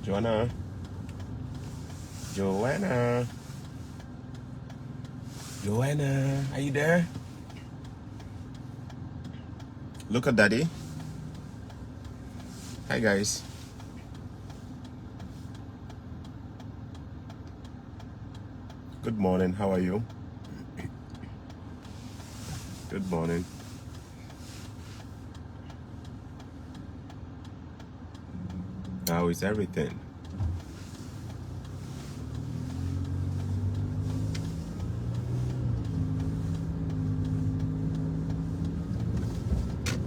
Joanna. Joanna. Joanna, are you there? Look at Daddy. Hi guys. Good morning. How are you? Good morning. How is everything?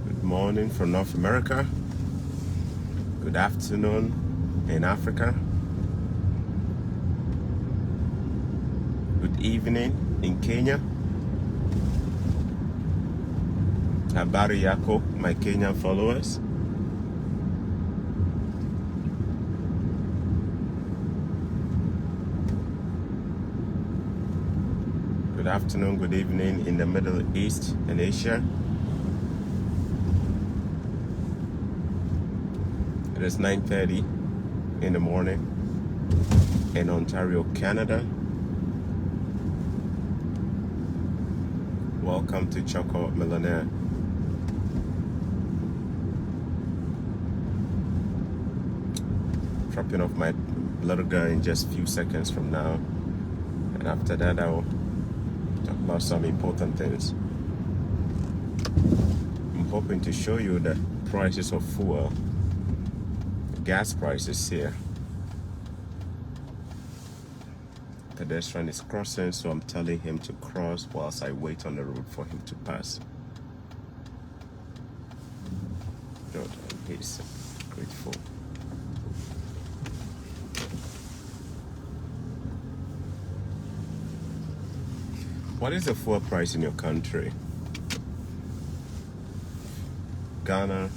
Good morning from North America. Good afternoon in Africa. Good evening in Kenya. Habari yako, my Kenyan followers. Good afternoon, good evening in the Middle East and Asia. It is 9:30 in the morning in Ontario, Canada. Welcome to Choco Millionaire. Dropping off my little girl in just a few seconds from now. And after that, I will talk about some important things. I'm hoping to show you the prices of fuel, gas prices here. Pedestrian is crossing, so I'm telling him to cross whilst I wait on the road for him to pass. Good, he's grateful. What is the fuel price in your country? Ghana,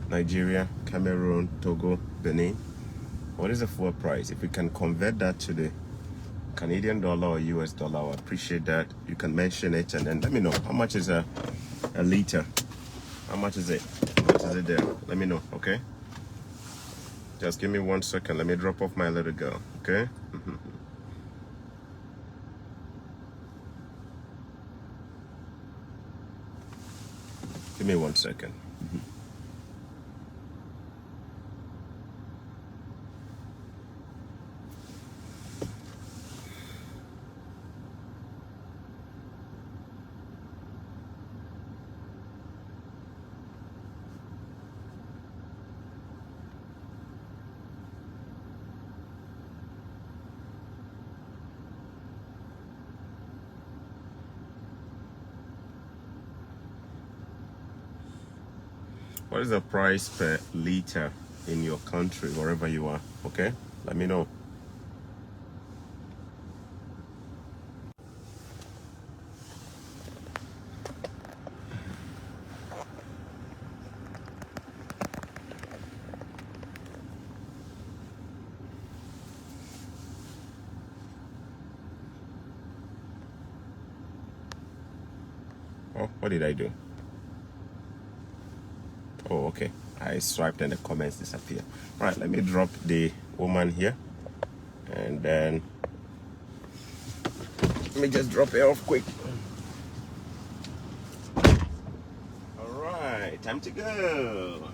Nigeria, Cameroon, Togo, Benin. What is the fuel price? If we can convert that to the Canadian dollar or US dollar, I appreciate that. You can mention it and then let me know how much is a liter. How much is it? How much is it there? Let me know, okay? Just give me 1 second. Let me drop off my little girl, okay? Give me 1 second. What is the price per liter in your country, wherever you are? Okay, let me know. Oh, what did I do? Oh, okay. I swiped and the comments disappear. All right, let me drop the woman here. And then let me just drop her off quick. All right, time to go.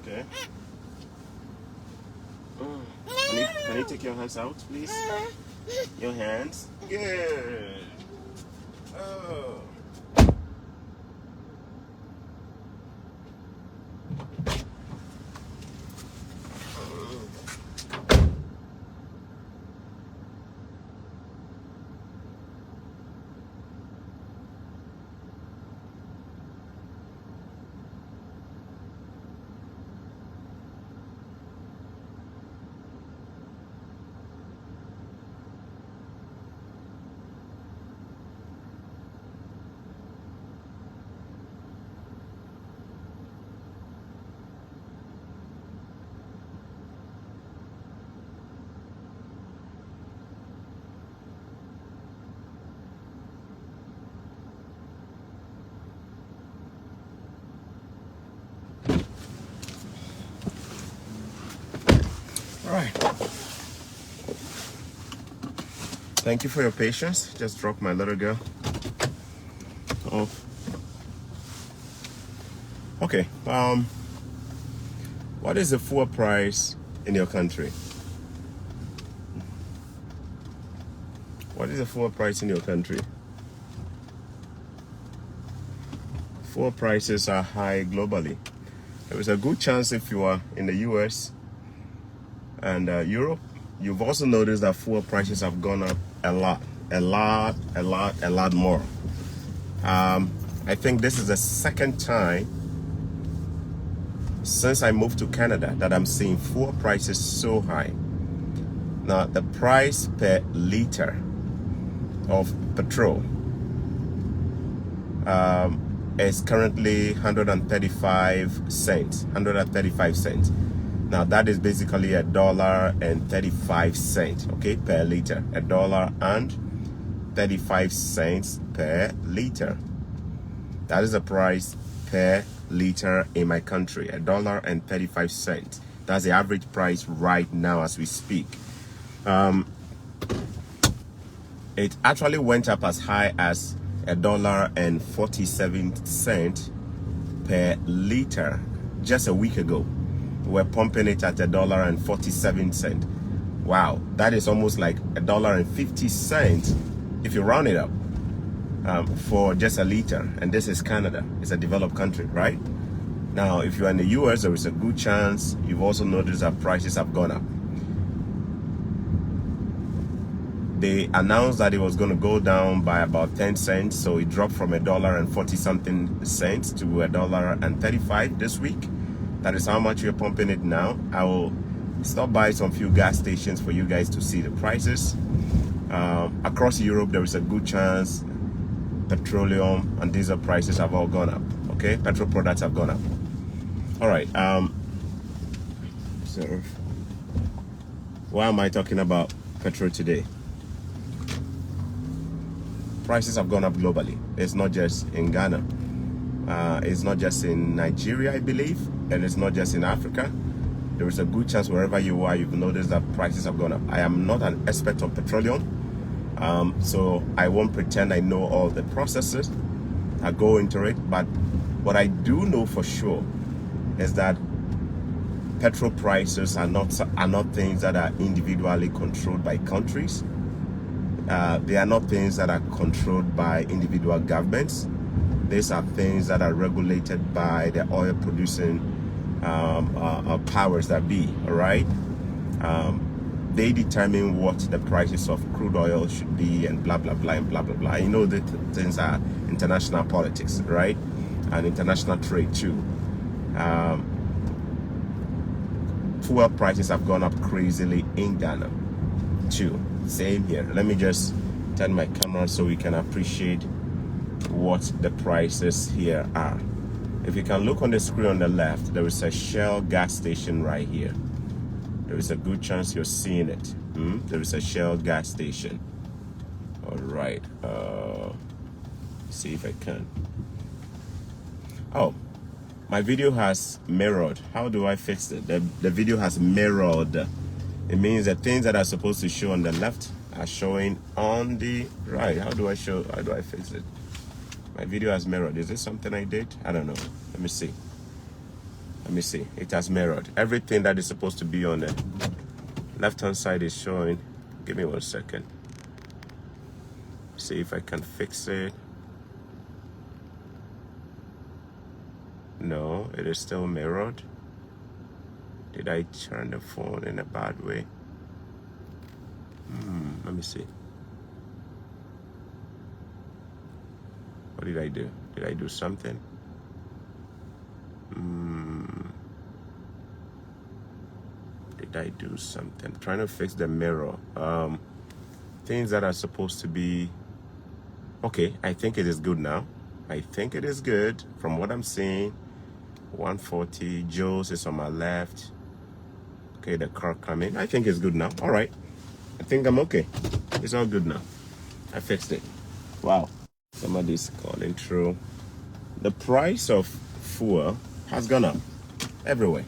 Okay. Can you take your hands out, please? Your hands. Good. Oh. Thank you for your patience. Just dropped my little girl. Oh. Okay. What is the fuel price in your country? What is the fuel price in your country? Fuel prices are high globally. There is a good chance if you are in the US and Europe, you've also noticed that fuel prices have gone up a lot more. I think this is the second time since I moved to Canada that I'm seeing fuel prices so high. Now, the price per liter of petrol is currently 135 cents. Now, that is basically $1.35, okay, per liter. $1.35 per liter. That is the price per liter in my country, $1.35. That's the average price right now as we speak. It actually went up as high as $1.47 per liter just a week ago. We're pumping it at $1.47. Wow, that is almost like $1.50 if you round it up. For just a liter, and this is Canada. It's a developed country, right? Now, if you're in the US, there is a good chance you've also noticed that prices have gone up. They announced that it was going to go down by about 10 cents, so it dropped from $1.40 something cents to $1.35 this week. That is how much we're pumping it now. I will stop by some few gas stations for you guys to see the prices. Across Europe, there is a good chance petroleum and diesel prices have all gone up. Okay, petrol products have gone up. All right. So why am I talking about petrol today? Prices have gone up globally. It's not just in Ghana. It's not just in Nigeria, I believe, and it's not just in Africa. There is a good chance wherever you are, you've noticed that prices have gone up. I am not an expert on petroleum. So I won't pretend I know all the processes that go into it, but what I do know for sure is that petrol prices are not things that are individually controlled by countries. They are not things that are controlled by individual governments. These are things that are regulated by the oil producing powers that be, all right? They determine what the prices of crude oil should be and blah, blah, blah, and blah, blah, blah. You know that things are international politics, right? And international trade too. Fuel prices have gone up crazily in Ghana too. Same here. Let me just turn my camera so we can appreciate what the prices here are. If you can look on the screen on the left, there is a Shell gas station right here. There is a good chance you're seeing it. There is a Shell gas station. All right. See if I can. Oh, my video has mirrored. How do I fix it? The video has mirrored. It means the things that are supposed to show on the left are showing on the right. How do I fix it? My video has mirrored. Is this something I did? I don't know. Let me see. It has mirrored. Everything that is supposed to be on the left-hand side is showing. Give me 1 second. See if I can fix it. No, it is still mirrored. Did I turn the phone in a bad way? Let me see. What did I do? Did I do something? Did I do something? I'm trying to fix the mirror. Things that are supposed to be... Okay, I think it is good now. I think it is good from what I'm seeing. 140, Joe's is on my left. Okay, the car coming. I think it's good now. All right. I think I'm okay. It's all good now. I fixed it. Wow. Somebody's calling through. The price of fuel has gone up everywhere.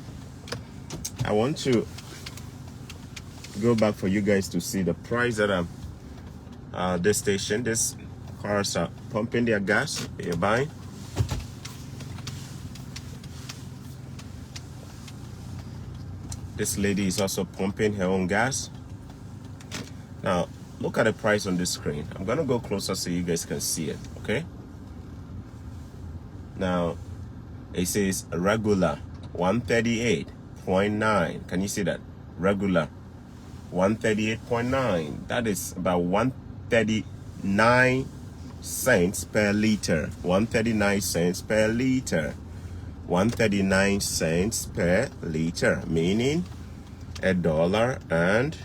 I want to go back for you guys to see the price that I'm this station. This cars are pumping their gas. You're buying. This lady is also pumping her own gas. Now, look at the price on this screen. I'm gonna go closer so you guys can see it, okay? Now, it says regular 138.9. Can you see that? Regular 138.9. That is about 139 cents per liter. 139 cents per liter. 139 cents per liter, meaning $1 and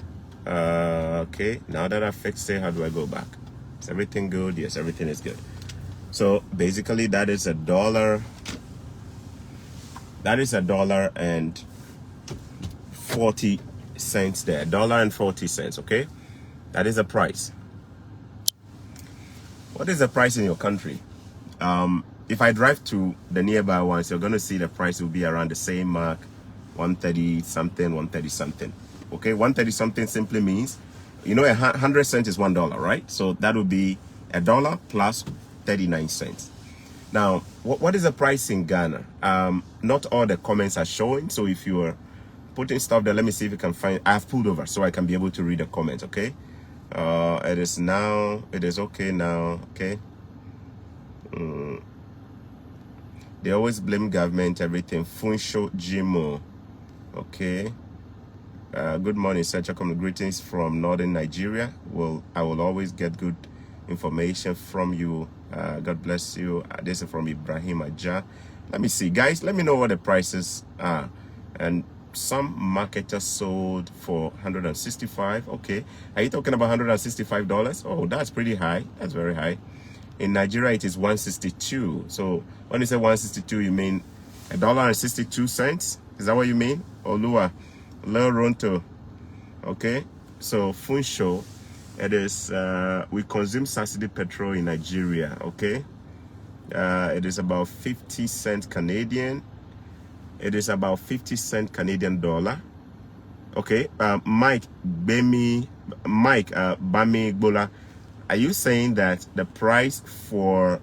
okay, now that I fixed it, how do I go back? Is everything good? Yes, everything is good. So basically that is $1. That is $1.40 there. $1.40, okay? That is the price. What is the price in your country? If I drive to the nearby ones, you're going to see the price will be around the same mark, 130 something, 130 something. Okay, 130 something simply means, you know, 100 cents is $1, right? So that would be $1 plus 39 cents. Now, what is the price in Ghana? Not all the comments are showing. So if you are putting stuff there, let me see if you can find. I have pulled over so I can be able to read the comments. Okay. It is now. It is okay now. Okay. They always blame government, everything. Funsho Jimo. Okay. Good morning, sir. Greetings from northern Nigeria. Well, I will always get good information from you. God bless you. This is from Ibrahim Aja. Let me see, guys. Let me know what the prices are. And some marketers sold for 165. Okay. Are you talking about $165? Oh, that's pretty high. That's very high. In Nigeria, it is 162. So when you say 162, you mean $1.62? Is that what you mean? Olua, Leronto. Okay. So Funsho, it is we consume subsidy petrol in Nigeria. Okay. It is about 50 cents Canadian. It is about 50 cent Canadian dollar. Okay. Mike Bami Gbola, are you saying that the price for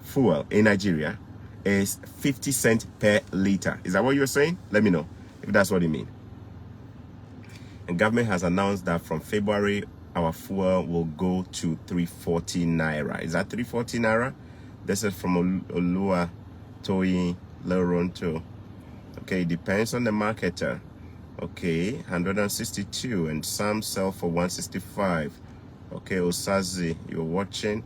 fuel in Nigeria is 50 cents per liter? Is that what you're saying? Let me know if that's what you mean. And government has announced that from February, our fuel will go to 340 naira. Is that 340 naira? This is from Olua Toyi Leronto. Okay, it depends on the marketer. Okay, 162, and some sell for 165. Okay, Osazi, you're watching.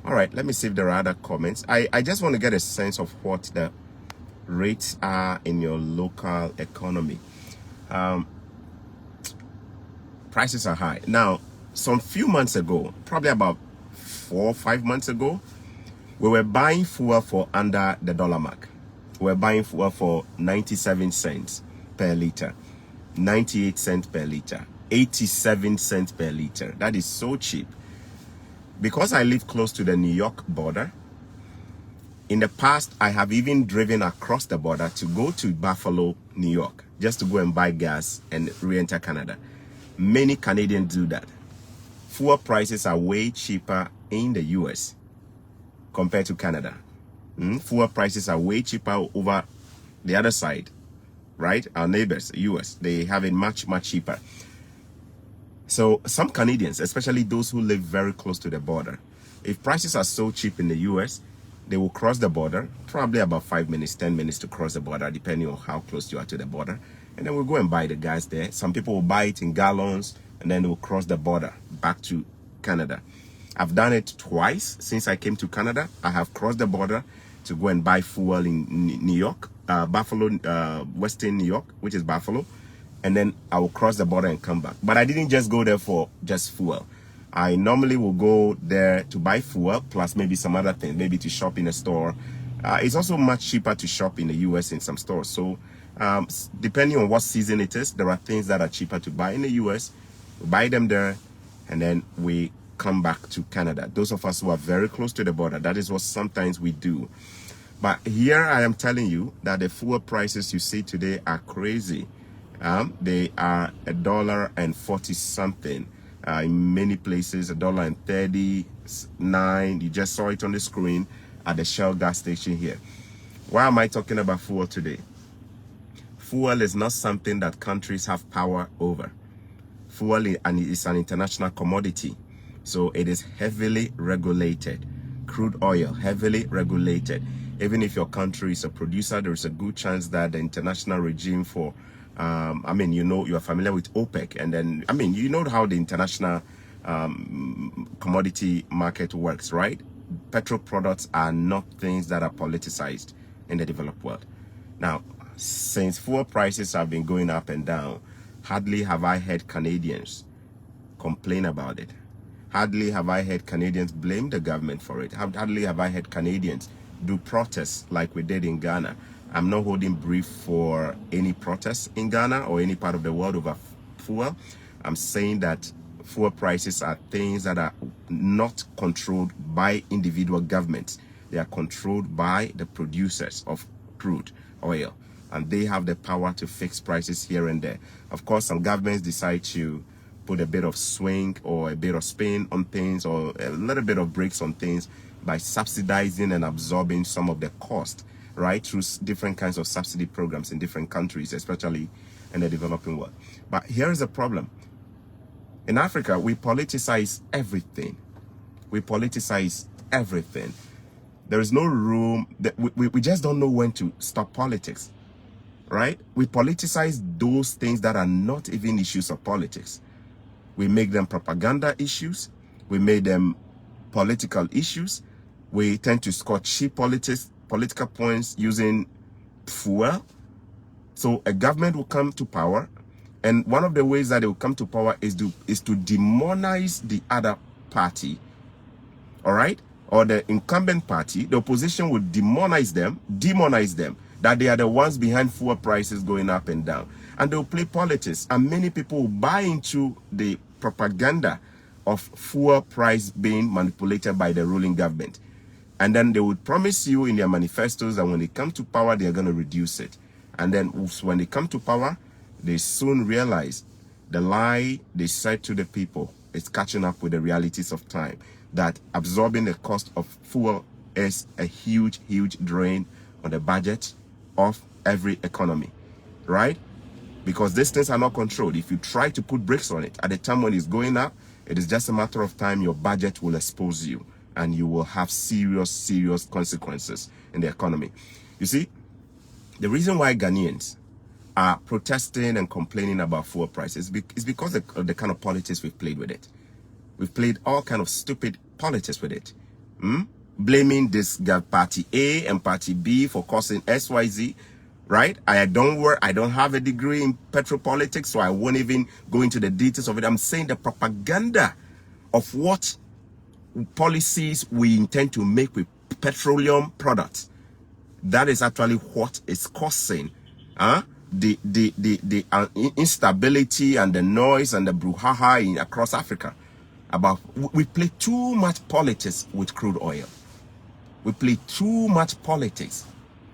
All right, let me see if there are other comments. I just want to get a sense of what the rates are in your local economy. Prices are high. Now, some few months ago, probably about 4 or 5 months ago, we were buying fuel for under the dollar mark. We were buying fuel for 97 cents per liter, 98 cents per liter, 87 cents per liter. That is so cheap. Because I live close to the New York border, in the past, I have even driven across the border to go to Buffalo, New York, just to go and buy gas and re-enter Canada. Many Canadians do that. Fuel prices are way cheaper in the US compared to Canada. Fuel prices are way cheaper over the other side, right? Our neighbors, US, they have it much, much cheaper. So some Canadians, especially those who live very close to the border, if prices are so cheap in the US, they will cross the border, probably about 5 minutes, 10 minutes to cross the border, depending on how close you are to the border. And then we'll go and buy the gas there. Some people will buy it in gallons, and then they will cross the border back to Canada. I've done it twice since I came to Canada. I have crossed the border to go and buy fuel in New York, Buffalo, Western New York, which is Buffalo. And then I will cross the border and come back. But I didn't just go there for just fuel. I normally will go there to buy fuel, plus maybe some other things, maybe to shop in a store. It's also much cheaper to shop in the US in some stores. So depending on what season it is, there are things that are cheaper to buy in the US. We buy them there, and then we come back to Canada. Those of us who are very close to the border, that is what sometimes we do. But here I am telling you that the fuel prices you see today are crazy. They are $1.40 something. in many places, $1.39. You just saw it on the screen at the Shell gas station here. Why am I talking about fuel today? Fuel is not something that countries have power over. Fuel is an international commodity, so it is heavily regulated. Crude oil, heavily regulated. Even if your country is a producer, there is a good chance that the international regime for, I mean, you know, you're familiar with OPEC, and then, I mean, you know how the international commodity market works, right? Petrol products are not things that are politicized in the developed world. Now, since fuel prices have been going up and down, hardly have I heard Canadians complain about it. Hardly have I heard Canadians blame the government for it. Hardly have I heard Canadians do protests like we did in Ghana. I'm not holding brief for any protests in Ghana or any part of the world over fuel. I'm saying that fuel prices are things that are not controlled by individual governments. They are controlled by the producers of crude oil, and they have the power to fix prices here and there. Of course, some governments decide to put a bit of swing or a bit of spin on things, or a little bit of brakes on things by subsidizing and absorbing some of the cost, right, through different kinds of subsidy programs in different countries, especially in the developing world. But here is the problem. In Africa, we politicize everything. We politicize everything. There is no room. We just don't know when to stop politics, right? We politicize those things that are not even issues of politics. We make them propaganda issues. We make them political issues. We tend to score cheap political points using fuel. So a government will come to power, and one of the ways that it will come to power is to demonize the other party, all right? Or the incumbent party. The opposition will demonize them, that they are the ones behind fuel prices going up and down. And they'll play politics, and many people will buy into the propaganda of fuel price being manipulated by the ruling government. And then they would promise you in their manifestos that when they come to power, they're going to reduce it. And then when they come to power, they soon realize the lie they said to the people is catching up with the realities of time, that absorbing the cost of fuel is a huge, huge drain on the budget of every economy, right? Because these things are not controlled. If you try to put brakes on it at the time when it's going up, it is just a matter of time your budget will expose you, and you will have serious, serious consequences in the economy. You see, the reason why Ghanaians are protesting and complaining about fuel prices is because of the kind of politics we've played with it. We've played all kind of stupid politics with it. Blaming this party A and party B for causing XYZ, right? I don't have a degree in petropolitics, so I won't even go into the details of it. I'm saying the propaganda of what policies we intend to make with petroleum products. That is actually what is causing the instability and the noise and the brouhaha across Africa. We play too much politics with crude oil. We play too much politics.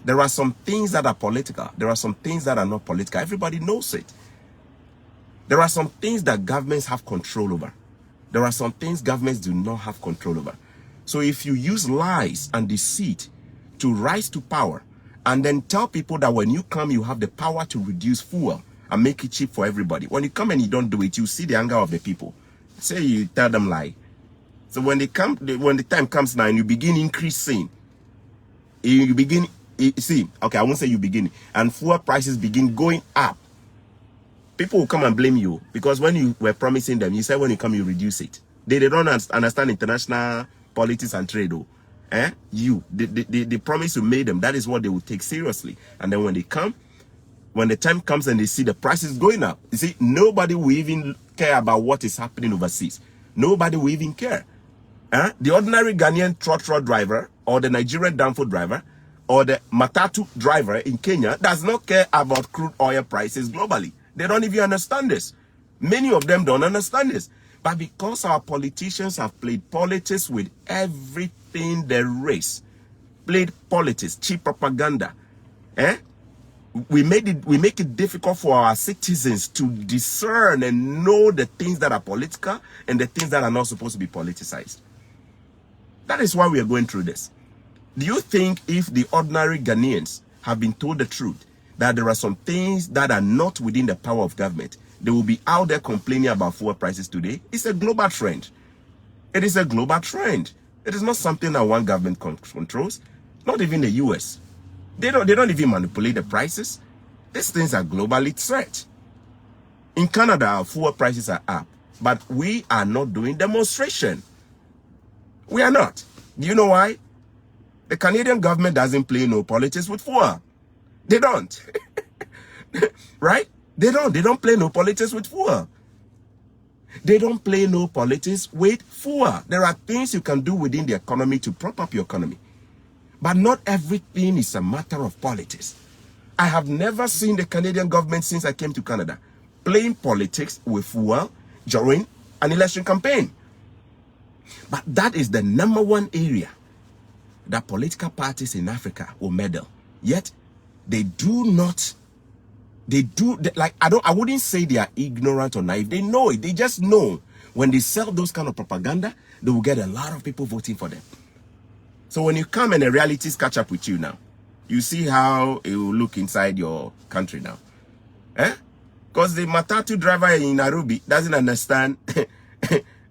There are some things that are political. There are some things that are not political. Everybody knows it. There are some things that governments have control over. There are some things governments do not have control over. So if you use lies and deceit to rise to power, and then tell people that when you come, you have the power to reduce fuel and make it cheap for everybody. When you come and you don't do it, you see the anger of the people. Say you tell them lie. So when the time comes now and you begin increasing, you begin, see, okay, I won't say you begin, and fuel prices begin going up, people will come and blame you, because when you were promising them, you said when you come, you reduce it. They don't understand international politics and trade, though. The promise you made them, that is what they will take seriously. And then when they come, when the time comes and they see the prices going up, you see, nobody will even care about what is happening overseas. Nobody will even care. The ordinary Ghanaian trot driver, or the Nigerian danfo driver, or the matatu driver in Kenya does not care about crude oil prices globally. They don't even understand this. Many of them don't understand this. But because our politicians have played politics with everything there is, played politics, cheap propaganda, We make it difficult for our citizens to discern and know the things that are political and the things that are not supposed to be politicized. That is why we are going through this. Do you think if the ordinary Ghanaians have been told the truth, that there are some things that are not within the power of government, they will be out there complaining about fuel prices today? It's a global trend. It is a global trend. It is not something that one government controls, not even the US. They don't even manipulate the prices. These things are globally set. In Canada, our fuel prices are up, but we are not doing demonstration. We are not. Do you know why? The Canadian government doesn't play no politics with fuel. They don't. Right? They don't play no politics with fuel. They don't play no politics with fuel. There are things you can do within the economy to prop up your economy. But not everything is a matter of politics. I have never seen the Canadian government since I came to Canada playing politics with fuel during an election campaign. But that is the number one area that political parties in Africa will meddle. Yet they do not. I wouldn't say they are ignorant or naive. They know it. They just know when they sell those kind of propaganda, they will get a lot of people voting for them. So when you come and the realities catch up with you now, you see how it will look inside your country now. Because the matatu driver in Nairobi doesn't understand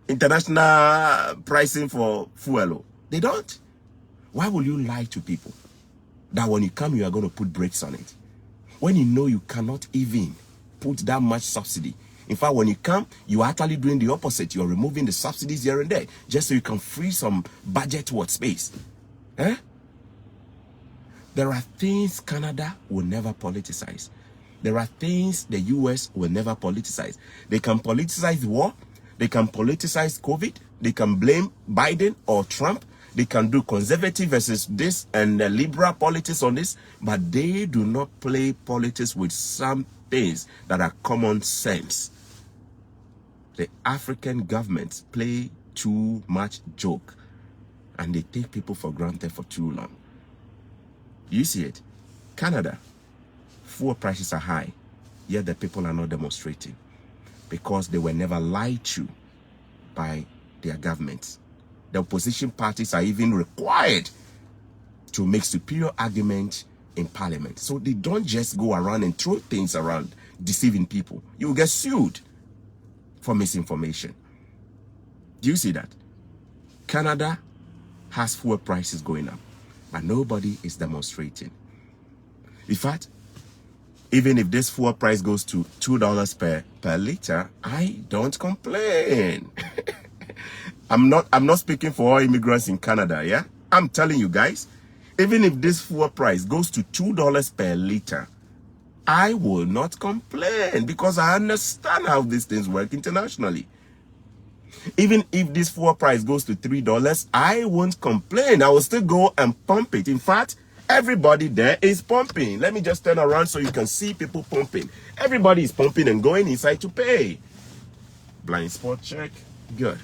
international pricing for fuel. They don't. Why will you lie to people that when you come, you are going to put brakes on it? When you know you cannot even put that much subsidy. In fact, when you come, you are actually doing the opposite. You're removing the subsidies here and there just so you can free some budget space. There are things Canada will never politicize. There are things the US will never politicize. They can politicize war. They can politicize COVID. They can blame Biden or Trump. They can do conservative versus this and liberal politics on this, but they do not play politics with some things that are common sense. The African governments play too much joke, and they take people for granted for too long. You see it. Canada, fuel prices are high, yet the people are not demonstrating because they were never lied to by their governments. The opposition parties are even required to make superior arguments in parliament. So they don't just go around and throw things around, deceiving people. You will get sued for misinformation. Do you see that? Canada has fuel prices going up, but nobody is demonstrating. In fact, even if this fuel price goes to $2 per liter, I don't complain. I'm not speaking for all immigrants in Canada, yeah? I'm telling you guys, even if this fuel price goes to $2 per liter, I will not complain because I understand how these things work internationally. Even if this fuel price goes to $3, I won't complain. I will still go and pump it. In fact, everybody there is pumping. Let me just turn around so you can see people pumping. Everybody is pumping and going inside to pay. Blind spot check. Good.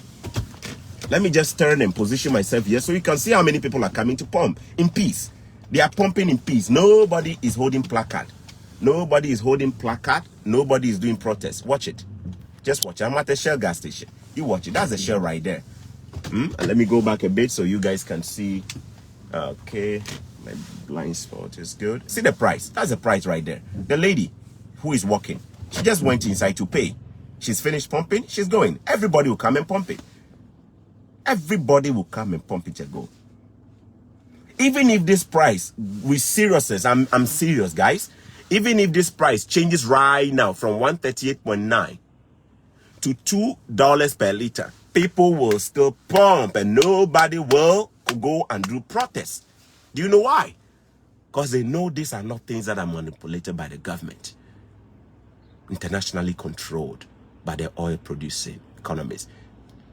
Let me just turn and position myself here so you can see how many people are coming to pump in peace. They are pumping in peace. Nobody is holding placard. Nobody is holding placard. Nobody is doing protest. Watch it. Just watch it. I'm at a Shell gas station. You watch it. That's a Shell right there. And let me go back a bit so you guys can see. Okay. My blind spot is good. See the price. That's the price right there. The lady who is walking, she just went inside to pay. She's finished pumping. She's going. Everybody will come and pump it. Everybody will come and pump it and go. Even if this price, with seriousness, I'm serious, guys. Even if this price changes right now from 138.9 to $2 per liter, people will still pump and nobody will go and do protests. Do you know why? Because they know these are not things that are manipulated by the government. Internationally controlled by the oil producing economies.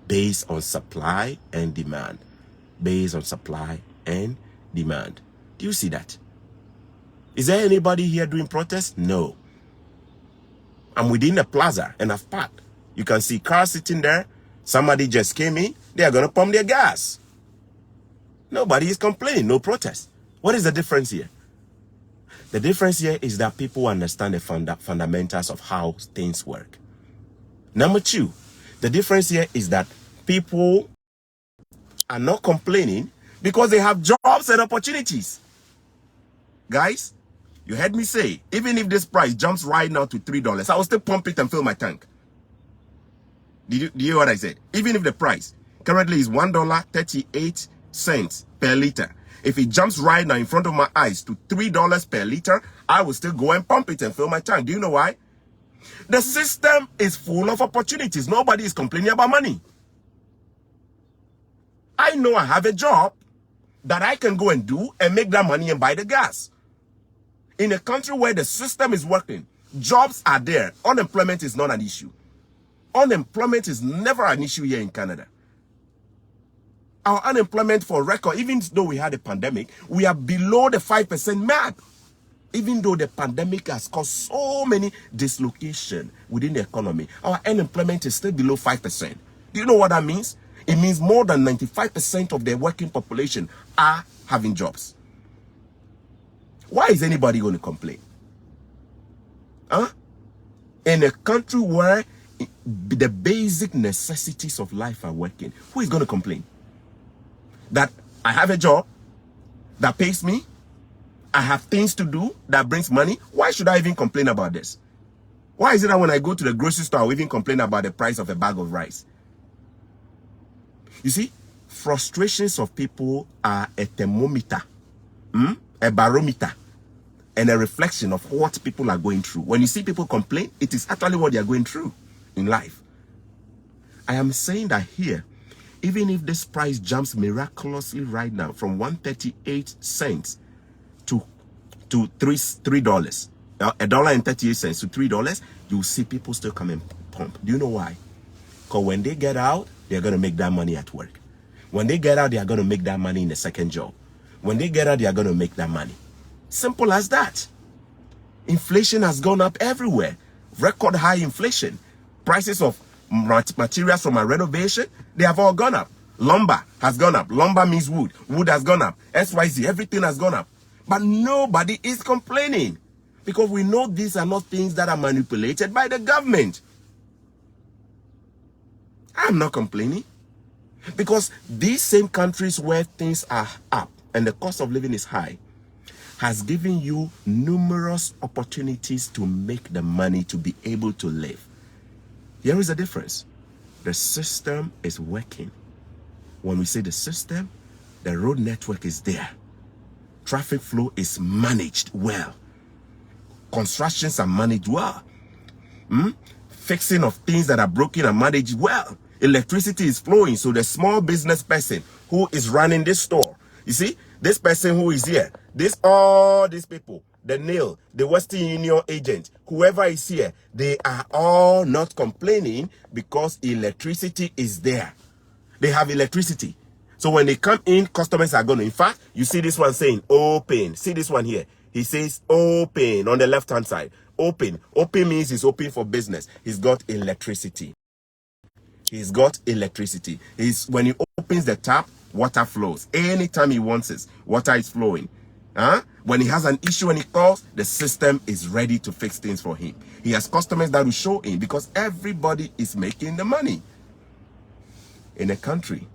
Based on supply and demand. Based on supply and demand. Do you see that? Is there anybody here doing protests? No. I'm within a plaza and I've parked. You can see cars sitting there. Somebody just came in. They are going to pump their gas. Nobody is complaining. No protest. What is the difference here? The difference here is that people understand the fundamentals of how things work. Number two, the difference here is that people are not complaining because they have jobs and opportunities. Guys, you heard me say, even if this price jumps right now to $3, I will still pump it and fill my tank. Did you hear what I said? Even if the price currently is $1.38 per liter, if it jumps right now in front of my eyes to $3 per liter, I will still go and pump it and fill my tank. Do you know why? The system is full of opportunities. Nobody is complaining about money. I know I have a job that I can go and do and make that money and buy the gas. In a country where the system is working, jobs are there, unemployment is not an issue. Unemployment is never an issue here in Canada. Our unemployment for record, even though we had a pandemic, we are below the 5% mark. Even though the pandemic has caused so many dislocation within the economy, our unemployment is still below 5%. Do you know what that means? It means more than 95% of the working population are having jobs. Why is anybody going to complain? Huh? In a country where the basic necessities of life are working, who is going to complain? That I have a job that pays me, I have things to do that brings money. Why should I even complain about this? Why is it that when I go to the grocery store, I even complain about the price of a bag of rice? You see, frustrations of people are a thermometer, a barometer, and a reflection of what people are going through. When you see people complain, it is actually what they are going through in life. I am saying that here, even if this price jumps miraculously right now from 1.38 cents to $3, $1.38 to $3, you will see people still come and pump. Do you know why? Because when they get out, they're going to make that money at work. When they get out, they are going to make that money in the second job. When they get out, they are going to make that money. Simple as that. Inflation has gone up everywhere. Record high inflation. Prices of materials from a renovation, they have all gone up. Lumber has gone up. Lumber means wood. Wood has gone up. XYZ, everything has gone up. But nobody is complaining because we know these are not things that are manipulated by the government. I'm not complaining because these same countries where things are up and the cost of living is high has given you numerous opportunities to make the money to be able to live. Here is the difference. The system is working. When we say the system, the road network is there. Traffic flow is managed well. Constructions are managed well. Fixing of things that are broken are managed well. Electricity is flowing, so the small business person who is running this store, you see, this person who is here, all these people, the nail, the Western Union agent, whoever is here, they are all not complaining because electricity is there. They have electricity. So when they come in, customers are going to, in fact, you see this one saying open. See this one here. He says open on the left-hand side. Open. Open means he's open for business. He's got electricity. He's got electricity. When he opens the tap, water flows. Anytime he wants it, water is flowing. When he has an issue and he calls, the system is ready to fix things for him. He has customers that will show him because everybody is making the money. In a country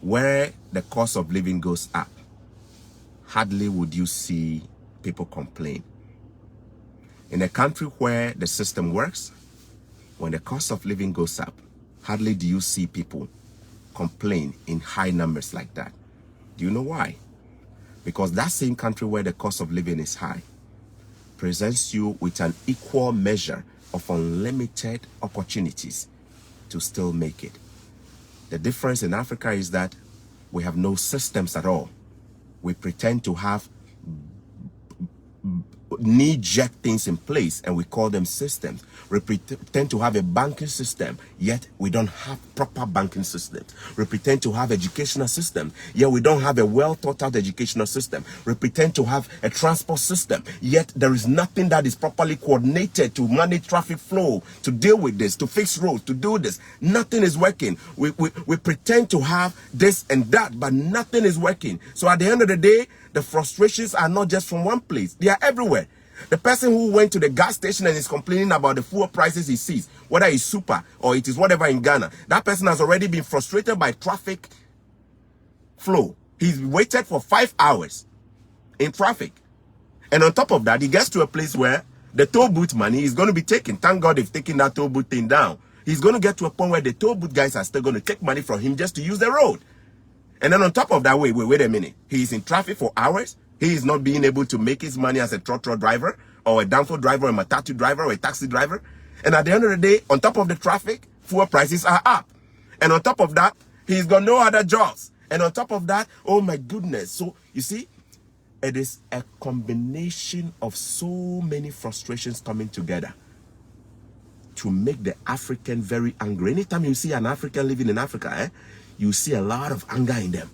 where the cost of living goes up, hardly would you see people complain. In a country where the system works, when the cost of living goes up, hardly do you see people complain in high numbers like that. Do you know why? Because that same country where the cost of living is high presents you with an equal measure of unlimited opportunities to still make it. The difference in Africa is that we have no systems at all. We pretend to have knee-jerk things in place and we call them systems. We pretend to have a banking system, yet we don't have proper banking systems. We pretend to have educational system, yet we don't have a well-thought-out educational system. We pretend to have a transport system, yet there is nothing that is properly coordinated to manage traffic flow, to deal with this, to fix roads, to do this. Nothing is working. We pretend to have this and that, but nothing is working. So at the end of the day, The frustrations are not just from one place. They are everywhere. The person who went to the gas station and is complaining about the fuel prices he sees, whether it's super or it is whatever in Ghana, that person has already been frustrated by traffic flow. He's waited for 5 hours in traffic. And on top of that, he gets to a place where the toll booth money is going to be taken. Thank God they've taken that toll booth thing down. He's going to get to a point where the toll booth guys are still going to take money from him just to use the road. And then on top of that, wait a minute. He's in traffic for hours. He is not being able to make his money as a trotro driver or a danfo driver or a matatu driver or a taxi driver. And at the end of the day, on top of the traffic, fuel prices are up. And on top of that, he's got no other jobs. And on top of that, oh my goodness. So you see, it is a combination of so many frustrations coming together to make the African very angry. Anytime you see an African living in Africa, you see a lot of anger in them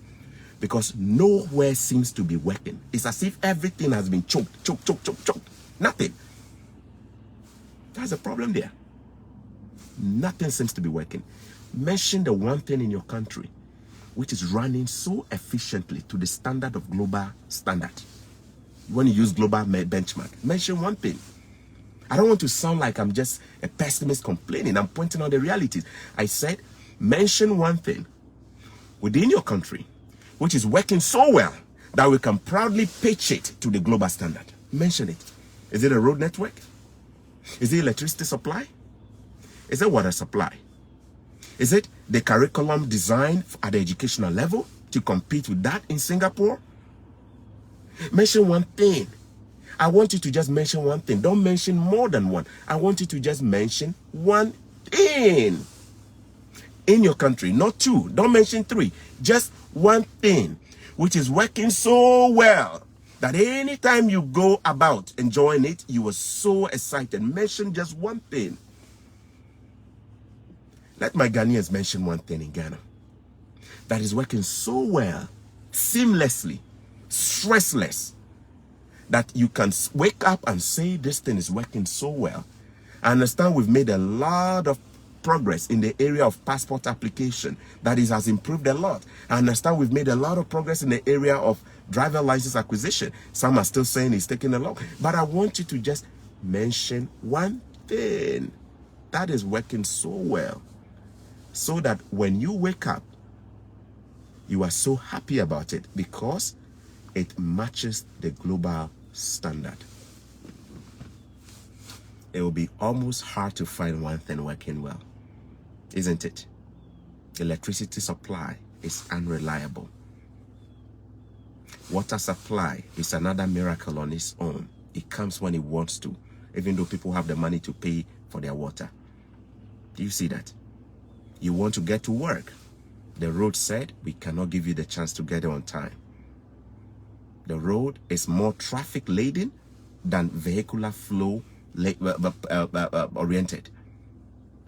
because nowhere seems to be working. It's as if everything has been choked. Nothing. That's a problem there. Nothing seems to be working. Mention the one thing in your country which is running so efficiently to the standard of global standard. When you use global benchmark, mention one thing. I don't want to sound like I'm just a pessimist complaining. I'm pointing out the realities. I said, mention one thing within your country which is working so well that we can proudly pitch it to the global standard. Mention it. Is it a road network? Is it electricity supply? Is it water supply? Is it the curriculum design at the educational level to compete with that in Singapore? Mention one thing. I want you to just mention one thing. Don't mention more than one. I want you to just mention one thing in your country, not two. Don't mention three. Just one thing which is working so well that anytime you go about enjoying it, you are so excited. Mention just one thing. Let my Ghanaians mention one thing in Ghana that is working so well, seamlessly, stressless, that you can wake up and say this thing is working so well. I understand we've made a lot of progress in the area of passport application. That is, has improved a lot. I understand we've made a lot of progress in the area of driver license acquisition. Some are still saying it's taking a long. But I want you to just mention one thing that is working so well, so that when you wake up, you are so happy about it because it matches the global standard. It will be almost hard to find one thing working well, isn't it? Electricity supply is unreliable. Water supply is another miracle on its own. It comes when it wants to, even though people have the money to pay for their water. Do you see that? You want to get to work. The road said, we cannot give you the chance to get there on time. The road is more traffic laden than vehicular flow oriented.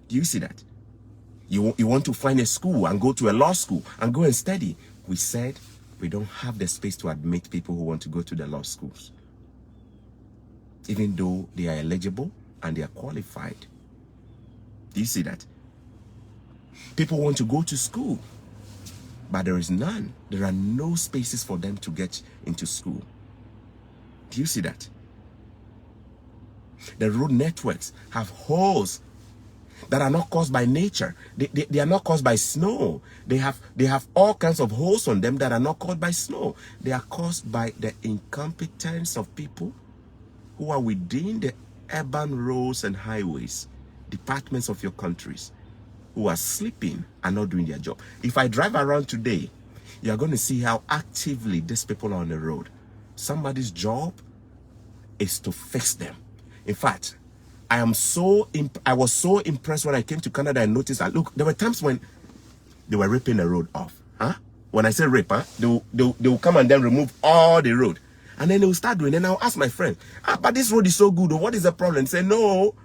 Do you see that? You want to find a school and go to a law school and go and study. We said we don't have the space to admit people who want to go to the law schools, even though they are eligible and they are qualified. Do you see that? People want to go to school, but there is none. There are no spaces for them to get into school. Do you see that? The road networks have holes that are not caused by nature. They are not caused by snow. They have all kinds of holes on them that are not caused by snow. They are caused by the incompetence of people who are within the urban roads and highways, departments of your countries, who are sleeping and not doing their job. If I drive around today, you are going to see how actively these people are on the road. Somebody's job is to fix them. In fact, I was so impressed when I came to Canada and noticed that, look, there were times when they were ripping the road off. When I say rip, they will come and then remove all the road. And then they will start doing it. And I'll ask my friend, but this road is so good. What is the problem? Say, no.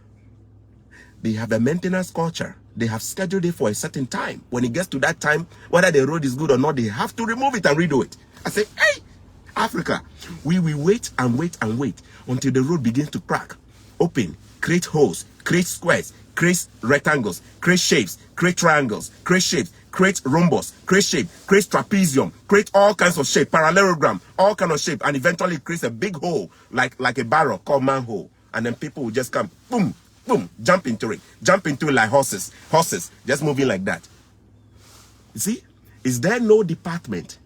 They have a maintenance culture. They have scheduled it for a certain time. When it gets to that time, whether the road is good or not, they have to remove it and redo it. I say, hey, Africa, we will wait and wait and wait until the road begins to crack, open, create holes, create squares, create rectangles, create shapes, create triangles, create shapes, create rhombus, create shape, create trapezium, create all kinds of shape, parallelogram, all kinds of shape, and eventually creates a big hole like a barrel called manhole. And then people will just come, boom, boom, jump into it like horses, just moving like that. You see, is there no department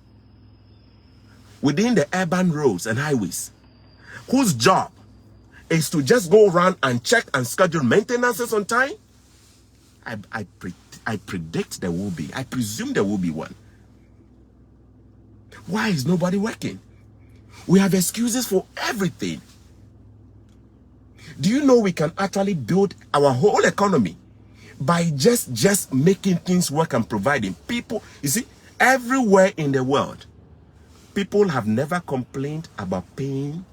within the urban roads and highways whose job is to just go around and check and schedule maintenances on time? I predict there will be. I presume there will be one. Why is nobody working? We have excuses for everything. Do you know we can actually build our whole economy by just making things work and providing people? You see, everywhere in the world, people have never complained about paying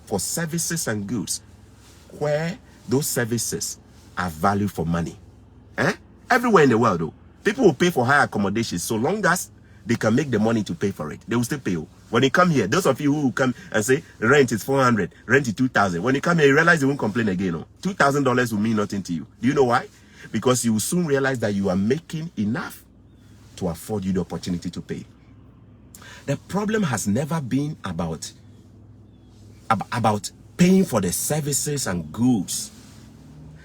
for services and goods where those services are valued for money. Everywhere in the world, though, people will pay for higher accommodations so long as they can make the money to pay for it. They will still pay. When they come here, those of you who come and say rent is 400, rent is 2,000, when you come here, you realize they won't complain again. $2,000 will mean nothing to you. Do you know why? Because you will soon realize that you are making enough to afford you the opportunity to pay. The problem has never been about paying for the services and goods.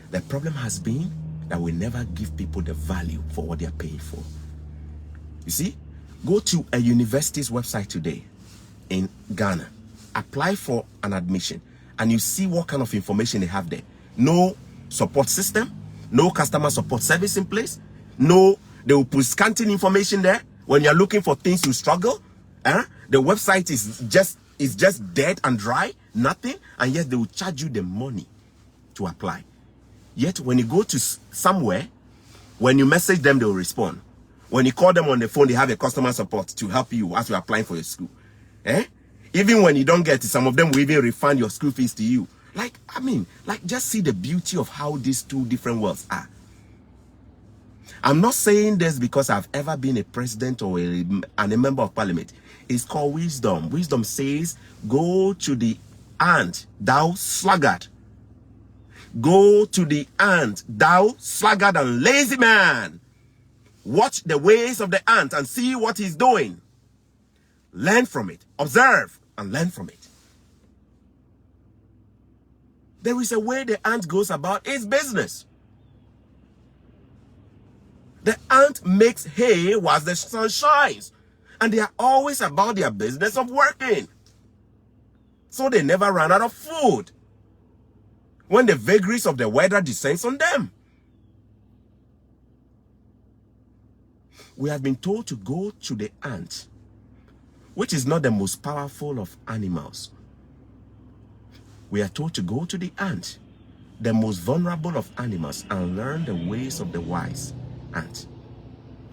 The problem has been that we never give people the value for what they are paying for. You see, go to a university's website today in Ghana, apply for an admission, and you see what kind of information they have there. No support system, no customer support service in place, no, they will put scanty information there. When you're looking for things you struggle, the website is just dead and dry, nothing, and yet they will charge you the money to apply. Yet when you go to somewhere, when you message them, they will respond. When you call them on the phone, they have a customer support to help you as you're applying for your school. Even when you don't get it, some of them will even refund your school fees to you. Just see the beauty of how these two different worlds are. I'm not saying this because I've ever been a president or a member of parliament. It's called wisdom. Wisdom says, go to the ant, thou sluggard. Go to the ant, thou sluggard and lazy man. Watch the ways of the ant and see what he's doing. Learn from it. Observe and learn from it. There is a way the ant goes about its business. The ant makes hay whilst the sun shines. And they are always about their business of working. So they never run out of food when the vagaries of the weather descends on them. We have been told to go to the ant, which is not the most powerful of animals. We are told to go to the ant, the most vulnerable of animals, and learn the ways of the wise ant,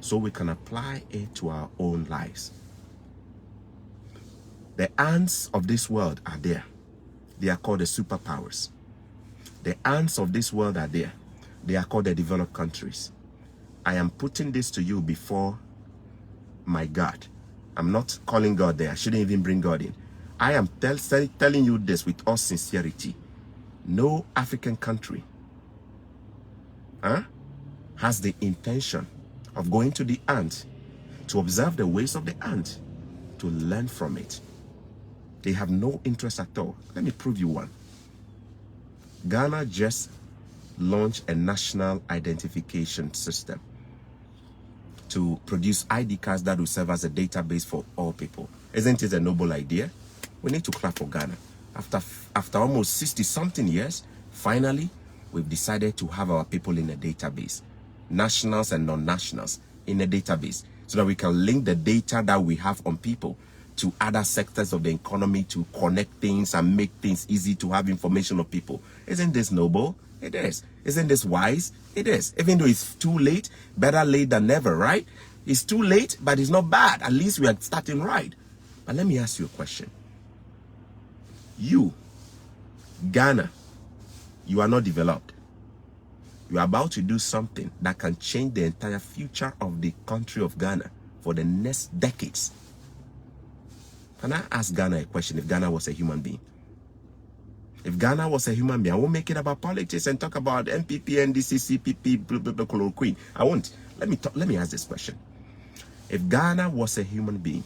so we can apply it to our own lives. The ants of this world are there. They are called the superpowers. The ants of this world are there. They are called the developed countries. I am putting this to you before my God. I'm not calling God there. I shouldn't even bring God in. I am telling you this with all sincerity. No African country has the intention of going to the ant to observe the ways of the ant, to learn from it. They have no interest at all. Let me prove you one. Ghana just launched a national identification system to produce ID cards that will serve as a database for all people. Isn't it a noble idea? We need to clap for Ghana. After almost 60-something years, finally, we've decided to have our people in a database. Nationals and non-nationals in a database, so that we can link the data that we have on people to other sectors of the economy to connect things and make things easy to have information of people. Isn't this noble? It is. Isn't this wise? It is. Even though it's too late, better late than never, right? It's too late, but it's not bad. At least we are starting right. But let me ask you a question. You, Ghana, you are not developed. You are about to do something that can change the entire future of the country of Ghana for the next decades. Can I ask Ghana a question if Ghana was a human being? If Ghana was a human being, I won't make it about politics and talk about MPP, NDC, CPP, chloroquine. I won't. Let me ask this question. If Ghana was a human being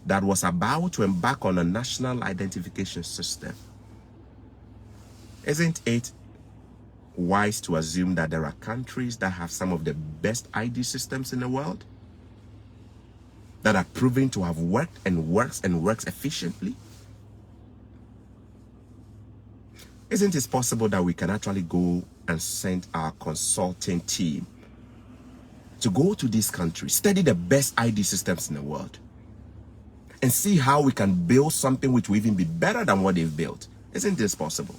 that was about to embark on a national identification system, isn't it wise to assume that there are countries that have some of the best ID systems in the world that are proven to have worked and works efficiently? Isn't it possible that we can actually go and send our consulting team to go to these countries, study the best ID systems in the world, and see how we can build something which will even be better than what they've built? Isn't this possible?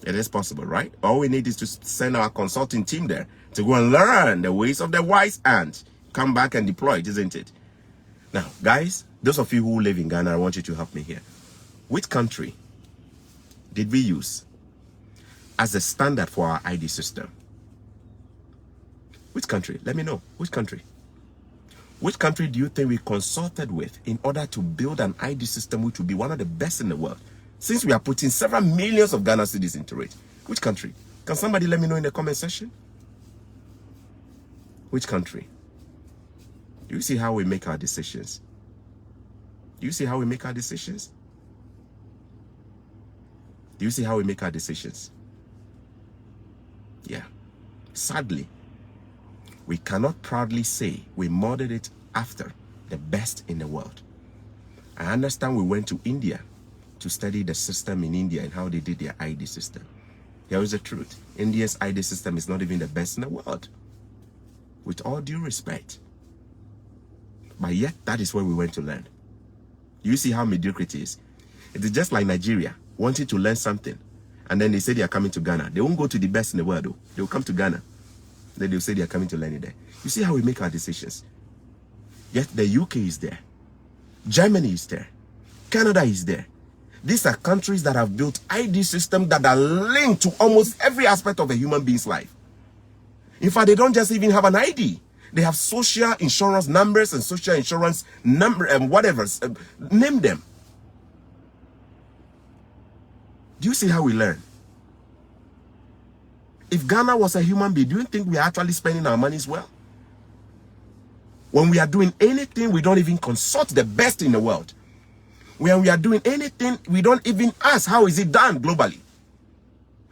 It is possible, right? All we need is to send our consulting team there to go and learn the ways of the wise and come back and deploy it, isn't it? Now, guys, those of you who live in Ghana, I want you to help me here. Which country did we use as a standard for our ID system? Which country? Let me know. Which country? Which country do you think we consulted with in order to build an ID system which will be one of the best in the world? Since we are putting several millions of Ghana cedis into it. Which country? Can somebody let me know in the comment section? Which country? Do you see how we make our decisions? Do you see how we make our decisions? Do you see how we make our decisions? Yeah. Sadly, we cannot proudly say we modeled it after the best in the world. I understand we went to India to study the system in India and how they did their ID system. Here is the truth. India's ID system is not even the best in the world. With all due respect. But yet, that is where we went to learn. You see how mediocrity is. It is just like Nigeria wanting to learn something. And then they say they are coming to Ghana. They won't go to the best in the world though. They will come to Ghana. Then they'll say they are coming to learn it there. You see how we make our decisions. Yet the UK is there. Germany is there. Canada is there. These are countries that have built ID systems that are linked to almost every aspect of a human being's life. In fact, they don't just even have an ID. They have social insurance numbers and social insurance number and whatever. Name them. Do you see how we learn? If Ghana was a human being, do you think we are actually spending our money well? When we are doing anything, we don't even consult the best in the world. When we are doing anything, we don't even ask how is it done globally.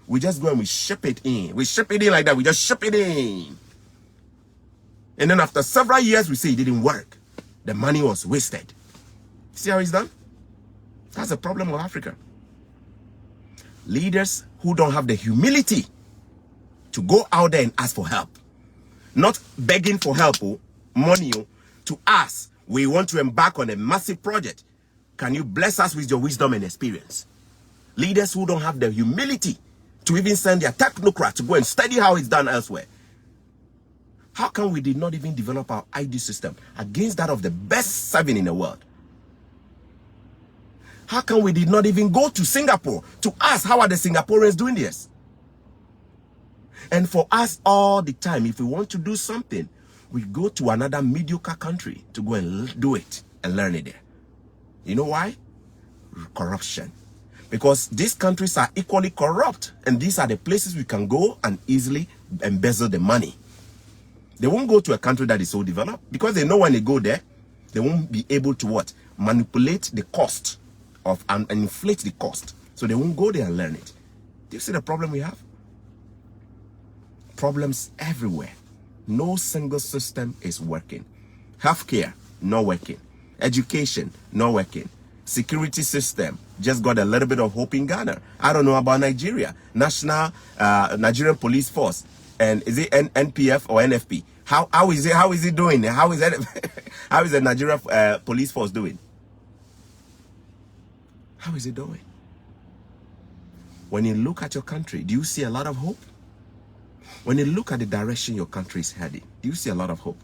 We just go and we ship it in. We ship it in like that. We just ship it in. And then after several years, we say it didn't work. The money was wasted. See how it's done? That's the problem of Africa. Leaders who don't have the humility to go out there and ask for help. Not begging for help or money to ask. We want to embark on a massive project. Can you bless us with your wisdom and experience? Leaders who don't have the humility to even send their technocrat to go and study how it's done elsewhere. How come we did not even develop our ID system against that of the best 7 in the world? How come we did not even go to Singapore to ask how are the Singaporeans doing this? And for us all the time, if we want to do something, we go to another mediocre country to go and do it and learn it there. You know why? Corruption. Because these countries are equally corrupt, and these are the places we can go and easily embezzle the money. They won't go to a country that is so developed because they know when they go there, they won't be able to what? Manipulate the cost of and inflate the cost. So they won't go there and learn it. Do you see the problem we have? Problems everywhere. No single system is working. Healthcare, not working. Education, not working. Security system, just got a little bit of hope in Ghana. I don't know about Nigeria. Nigerian Police Force. And is it NPF or NFP? How is it doing? How is the Nigerian Police Force doing? How is it doing? When you look at your country, do you see a lot of hope? When you look at the direction your country is heading, do you see a lot of hope?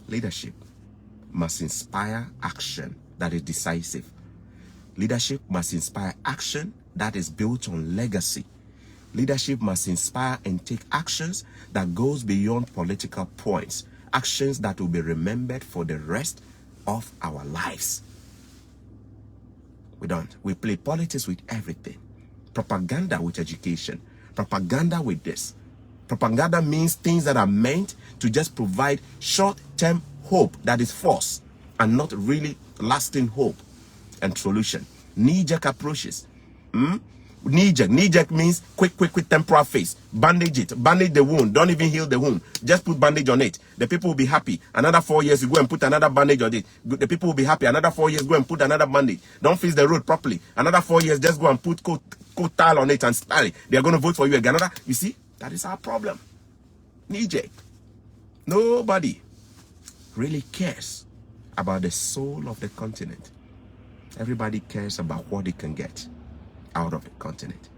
Leadership must inspire action that is decisive. Leadership must inspire action that is built on legacy. Leadership must inspire and take actions that goes beyond political points. Actions that will be remembered for the rest of our lives. We don't. We play politics with everything. Propaganda with education. Propaganda with this. Propaganda means things that are meant to just provide short-term hope that is false and not really lasting hope and solution. Knee-jerk approaches. Knee-jerk means quick temporal fix. Bandage it. Bandage the wound. Don't even heal the wound. Just put bandage on it. The people will be happy. Another 4 years, you go and put another bandage on it. The people will be happy. Another 4 years, go and put another bandage. Don't fix the road properly. Another 4 years, just go and put coat tile on it and style it. They are going to vote for you again. You see, that is our problem. Knee-jerk. Nobody really cares about the soul of the continent. Everybody cares about what they can get out of the continent.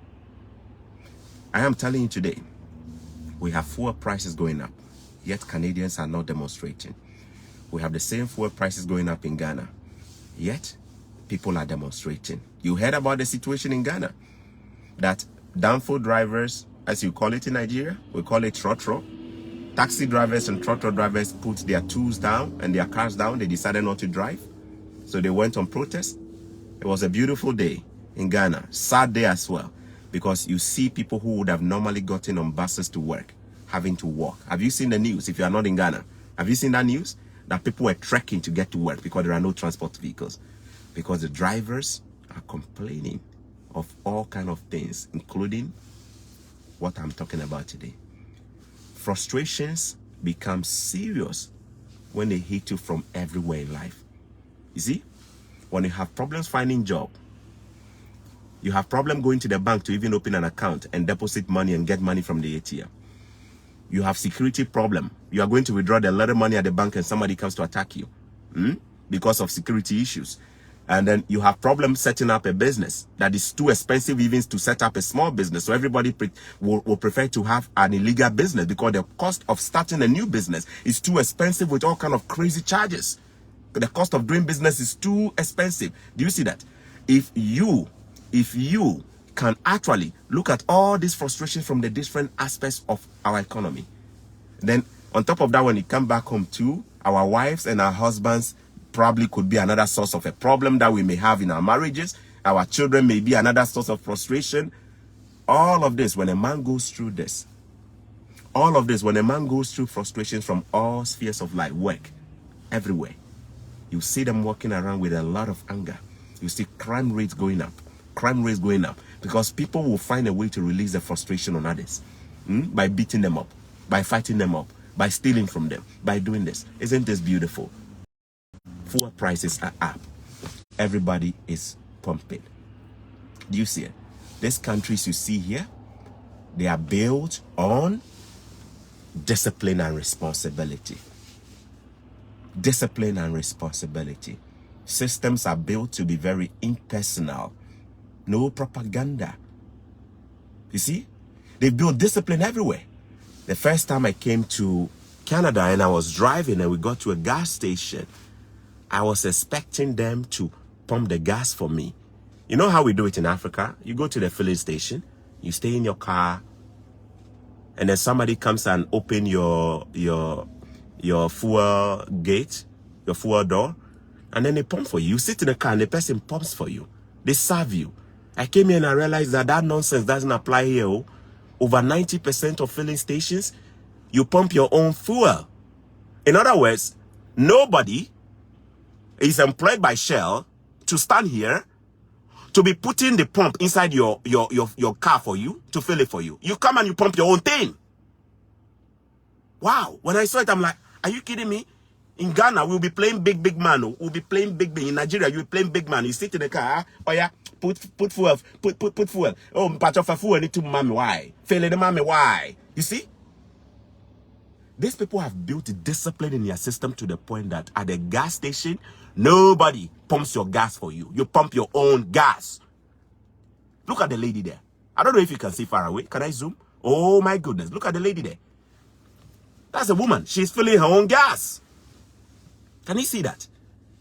I am telling you today, we have fuel prices going up, yet Canadians are not demonstrating. We have the same fuel prices going up in Ghana, yet people are demonstrating. You heard about the situation in Ghana, that downfall drivers, as you call it in Nigeria, we call it trotro. Taxi drivers and trotro drivers put their tools down and their cars down. They decided not to drive, so they went on protest. It was a beautiful day in Ghana, sad day as well, because you see people who would have normally gotten on buses to work having to walk. Have you seen the news? If you are not in Ghana, have you seen that news? That people were trekking to get to work because there are no transport vehicles, because the drivers are complaining of all kinds of things, including what I'm talking about today. Frustrations become serious when they hit you from everywhere in life. You see, when you have problems finding job, you have problem going to the bank to even open an account and deposit money and get money from the ATM. You have security problem. You are going to withdraw the little money at the bank and somebody comes to attack you because of security issues. And then you have problem setting up a business that is too expensive even to set up a small business. So everybody will prefer to have an illegal business because the cost of starting a new business is too expensive with all kind of crazy charges. The cost of doing business is too expensive. Do you see that? If you can actually look at all these frustrations from the different aspects of our economy, then on top of that, when you come back home too, our wives and our husbands probably could be another source of a problem that we may have in our marriages. Our children may be another source of frustration. All of this, when a man goes through this, all of this, when a man goes through frustrations from all spheres of life, work, everywhere, you see them walking around with a lot of anger. You see crime rates going up. Crime rates going up because people will find a way to release the frustration on others by beating them up, by fighting them up, by stealing from them, by doing this. Isn't this beautiful? Fuel prices are up. Everybody is pumping. Do you see it? These countries you see here, they are built on discipline and responsibility. Discipline and responsibility. Systems are built to be very impersonal. No propaganda. You see? They build discipline everywhere. The first time I came to Canada and I was driving and we got to a gas station, I was expecting them to pump the gas for me. You know how we do it in Africa? You go to the filling station, you stay in your car, and then somebody comes and open your fuel gate, your fuel door, and then they pump for you. You sit in the car and the person pumps for you. They serve you. I came here and I realized that nonsense doesn't apply here. Over 90% of filling stations, you pump your own fuel. In other words, nobody is employed by Shell to stand here to be putting the pump inside your car for you, to fill it for you. You come and you pump your own thing. Wow. When I saw it, I'm like, are you kidding me? In Ghana, we'll be playing big man. We'll be playing big. In Nigeria, you'll be playing big man. You sit in the car. Oh yeah, put fuel. Put fuel. Oh, patch of fuel need to mommy. Why? Fail the mommy. Why? You see? These people have built discipline in their system to the point that at the gas station, nobody pumps your gas for you. You pump your own gas. Look at the lady there. I don't know if you can see far away. Can I zoom? Oh my goodness. Look at the lady there. That's a woman. She's filling her own gas. Can you see that?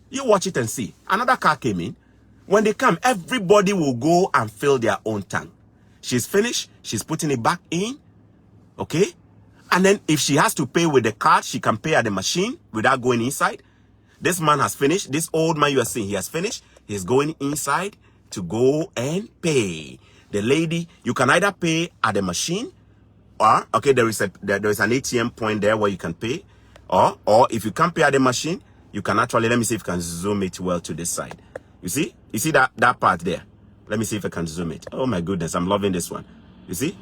You watch it and see. Another car came in. When they come, everybody will go and fill their own tank. She's finished. She's putting it back in. Okay? And then if she has to pay with the card, she can pay at the machine without going inside. This man has finished. This old man you are seeing, he has finished. He's going inside to go and pay. The lady, you can either pay at the machine Or okay, there is an ATM point there where you can pay, or if you can't pay at the machine, you can actually, let me see if I can zoom it well to this side. You see that part there. Let me see if I can zoom it. Oh my goodness, I'm loving this one. You see,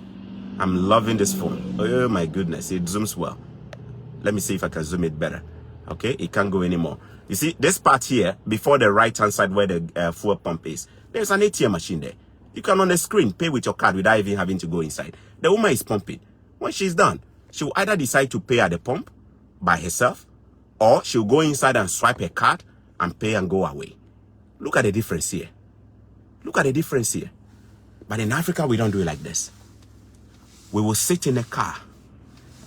I'm loving this phone. Oh my goodness, it zooms well. Let me see if I can zoom it better. Okay, it can't go anymore. You see this part here before the right hand side where the fuel pump is, there's an ATM machine there. You can on the screen pay with your card without even having to go inside. The woman is pumping. When she's done, she will either decide to pay at the pump by herself, or she'll go inside and swipe her card and pay and go away. Look at the difference here. Look at the difference here. But in Africa, we don't do it like this. We will sit in a car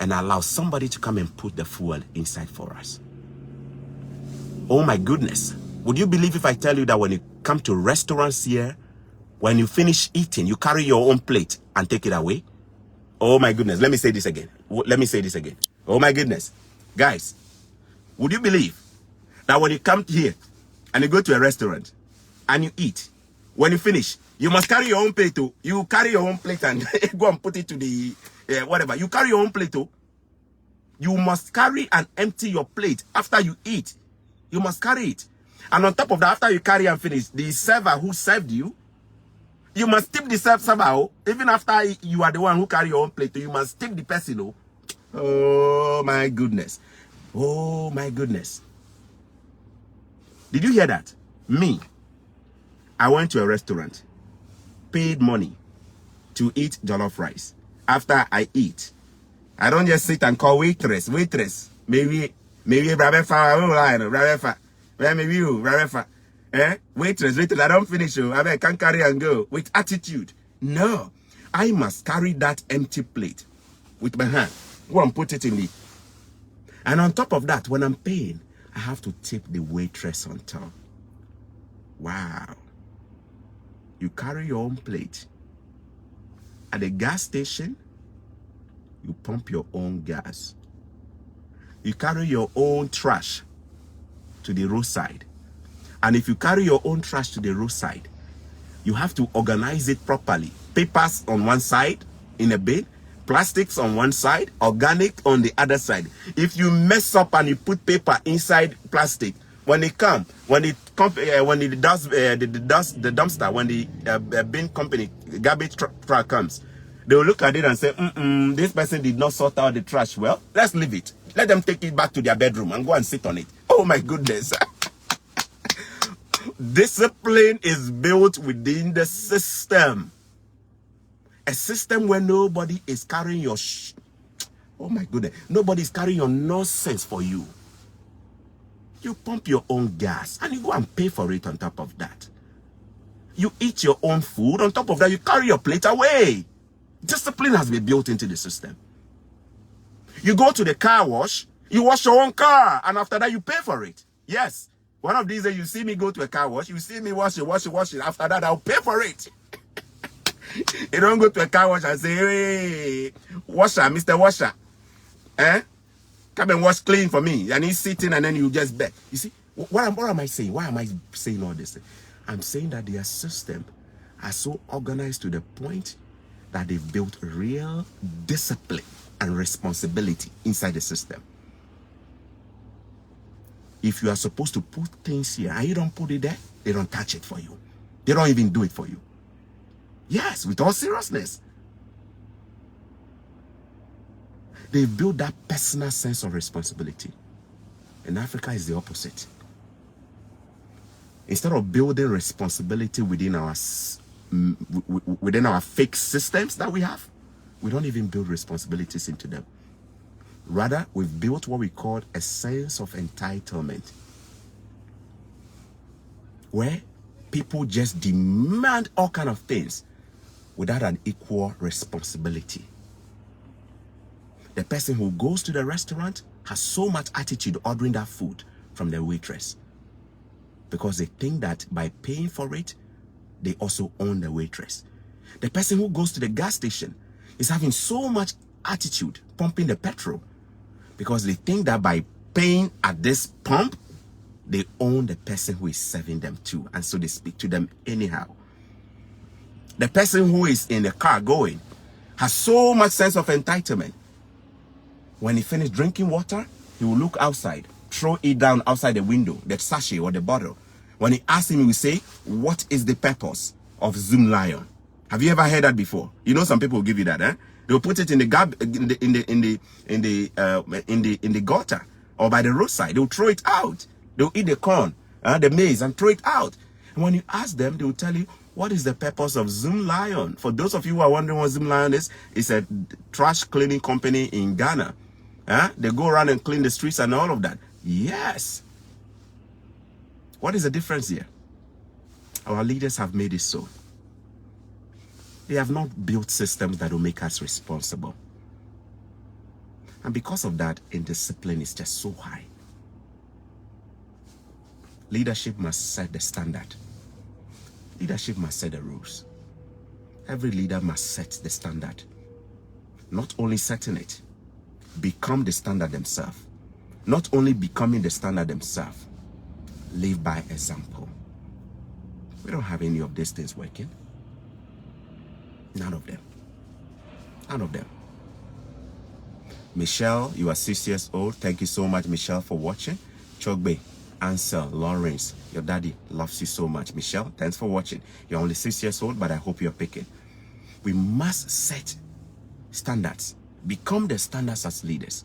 and allow somebody to come and put the fuel inside for us. Oh my goodness. Would you believe if I tell you that when you come to restaurants here, when you finish eating, you carry your own plate and take it away? Oh my goodness. Let me say this again. Oh my goodness. Guys, would you believe that when you come here and you go to a restaurant and you eat, when you finish, you must carry your own plate too. You carry your own plate and go and put it to the whatever. You carry your own plate too. You must carry and empty your plate after you eat. You must carry it. And on top of that, after you carry and finish, the server who served you, you must tip the server. Even after you are the one who carry your own plate, you must tip the person. Oh my goodness. Oh my goodness. Did you hear that? Me, I went to a restaurant, paid money to eat jollof rice. After I eat, I don't just sit and call waitress. Maybe Rabefa. Waitress, I don't finish. I can't carry and go with attitude. No, I must carry that empty plate with my hand. Go and put it in the. And on top of that, when I'm paying, I have to tip the waitress on top. Wow. You carry your own plate. At the gas station, you pump your own gas. You carry your own trash to the roadside. And if you carry your own trash to the roadside, you have to organize it properly. Papers on one side in a bin, plastics on one side, organic on the other side. If you mess up and you put paper inside plastic, when the dumpster, when the bin company garbage truck comes, they will look at it and say, this person did not sort out the trash well. Let's leave it. Let them take it back to their bedroom and go and sit on it. Oh my goodness. Discipline is built within the system. A system where nobody is carrying your oh my goodness. Nobody is carrying your nonsense for you. You pump your own gas and you go and pay for it on top of that. You eat your own food. On top of that, you carry your plate away. Discipline has been built into the system. You go to the car wash, you wash your own car, and after that, you pay for it. Yes. One of these days, you see me go to a car wash, you see me wash it. After that, I'll pay for it. You don't go to a car wash and say, hey, washer, Mr. Washer. Come and wash clean for me. And he's sitting and then you just bet. You see, what am I saying? Why am I saying all this? I'm saying that their system are so organized to the point that they've built real discipline and responsibility inside the system. If you are supposed to put things here and you don't put it there, they don't touch it for you. They don't even do it for you. Yes, with all seriousness. They build that personal sense of responsibility. In Africa, it's the opposite. Instead of building responsibility within our fake systems that we have, we don't even build responsibilities into them. Rather, we've built what we call a sense of entitlement, where people just demand all kinds of things without an equal responsibility. The person who goes to the restaurant has so much attitude ordering that food from the waitress because they think that by paying for it, they also own the waitress. The person who goes to the gas station is having so much attitude pumping the petrol because they think that by paying at this pump, they own the person who is serving them too, and so they speak to them anyhow. The person who is in the car going, has so much sense of entitlement. When he finished drinking water, he will look outside, throw it down outside the window, the sachet or the bottle. When he asks him, he will say, "What is the purpose of Zoom Lion?" Have you ever heard that before? You know, some people will give you that, eh? They'll put it in the gutter or by the roadside. They'll throw it out. They'll eat the corn, the maize, and throw it out. And when you ask them, they will tell you, what is the purpose of Zoom Lion? For those of you who are wondering what Zoom Lion is, it's a trash cleaning company in Ghana. They go around and clean the streets and all of that. Yes. What is the difference here? Our leaders have made it so. They have not built systems that will make us responsible. And because of that, indiscipline is just so high. Leadership must set the standard. Leadership must set the rules. Every leader must set the standard. Not only setting it, become the standard themselves. Not only becoming the standard themselves, live by example. We don't have any of these things working. None of them. None of them. Michelle, you are 6 years old. Thank you so much, Michelle, for watching. Chogbe, Ansel, Lawrence, your daddy loves you so much. Michelle, thanks for watching. You're only 6 years old, but I hope you're picking. We must set standards. Become the standards as leaders.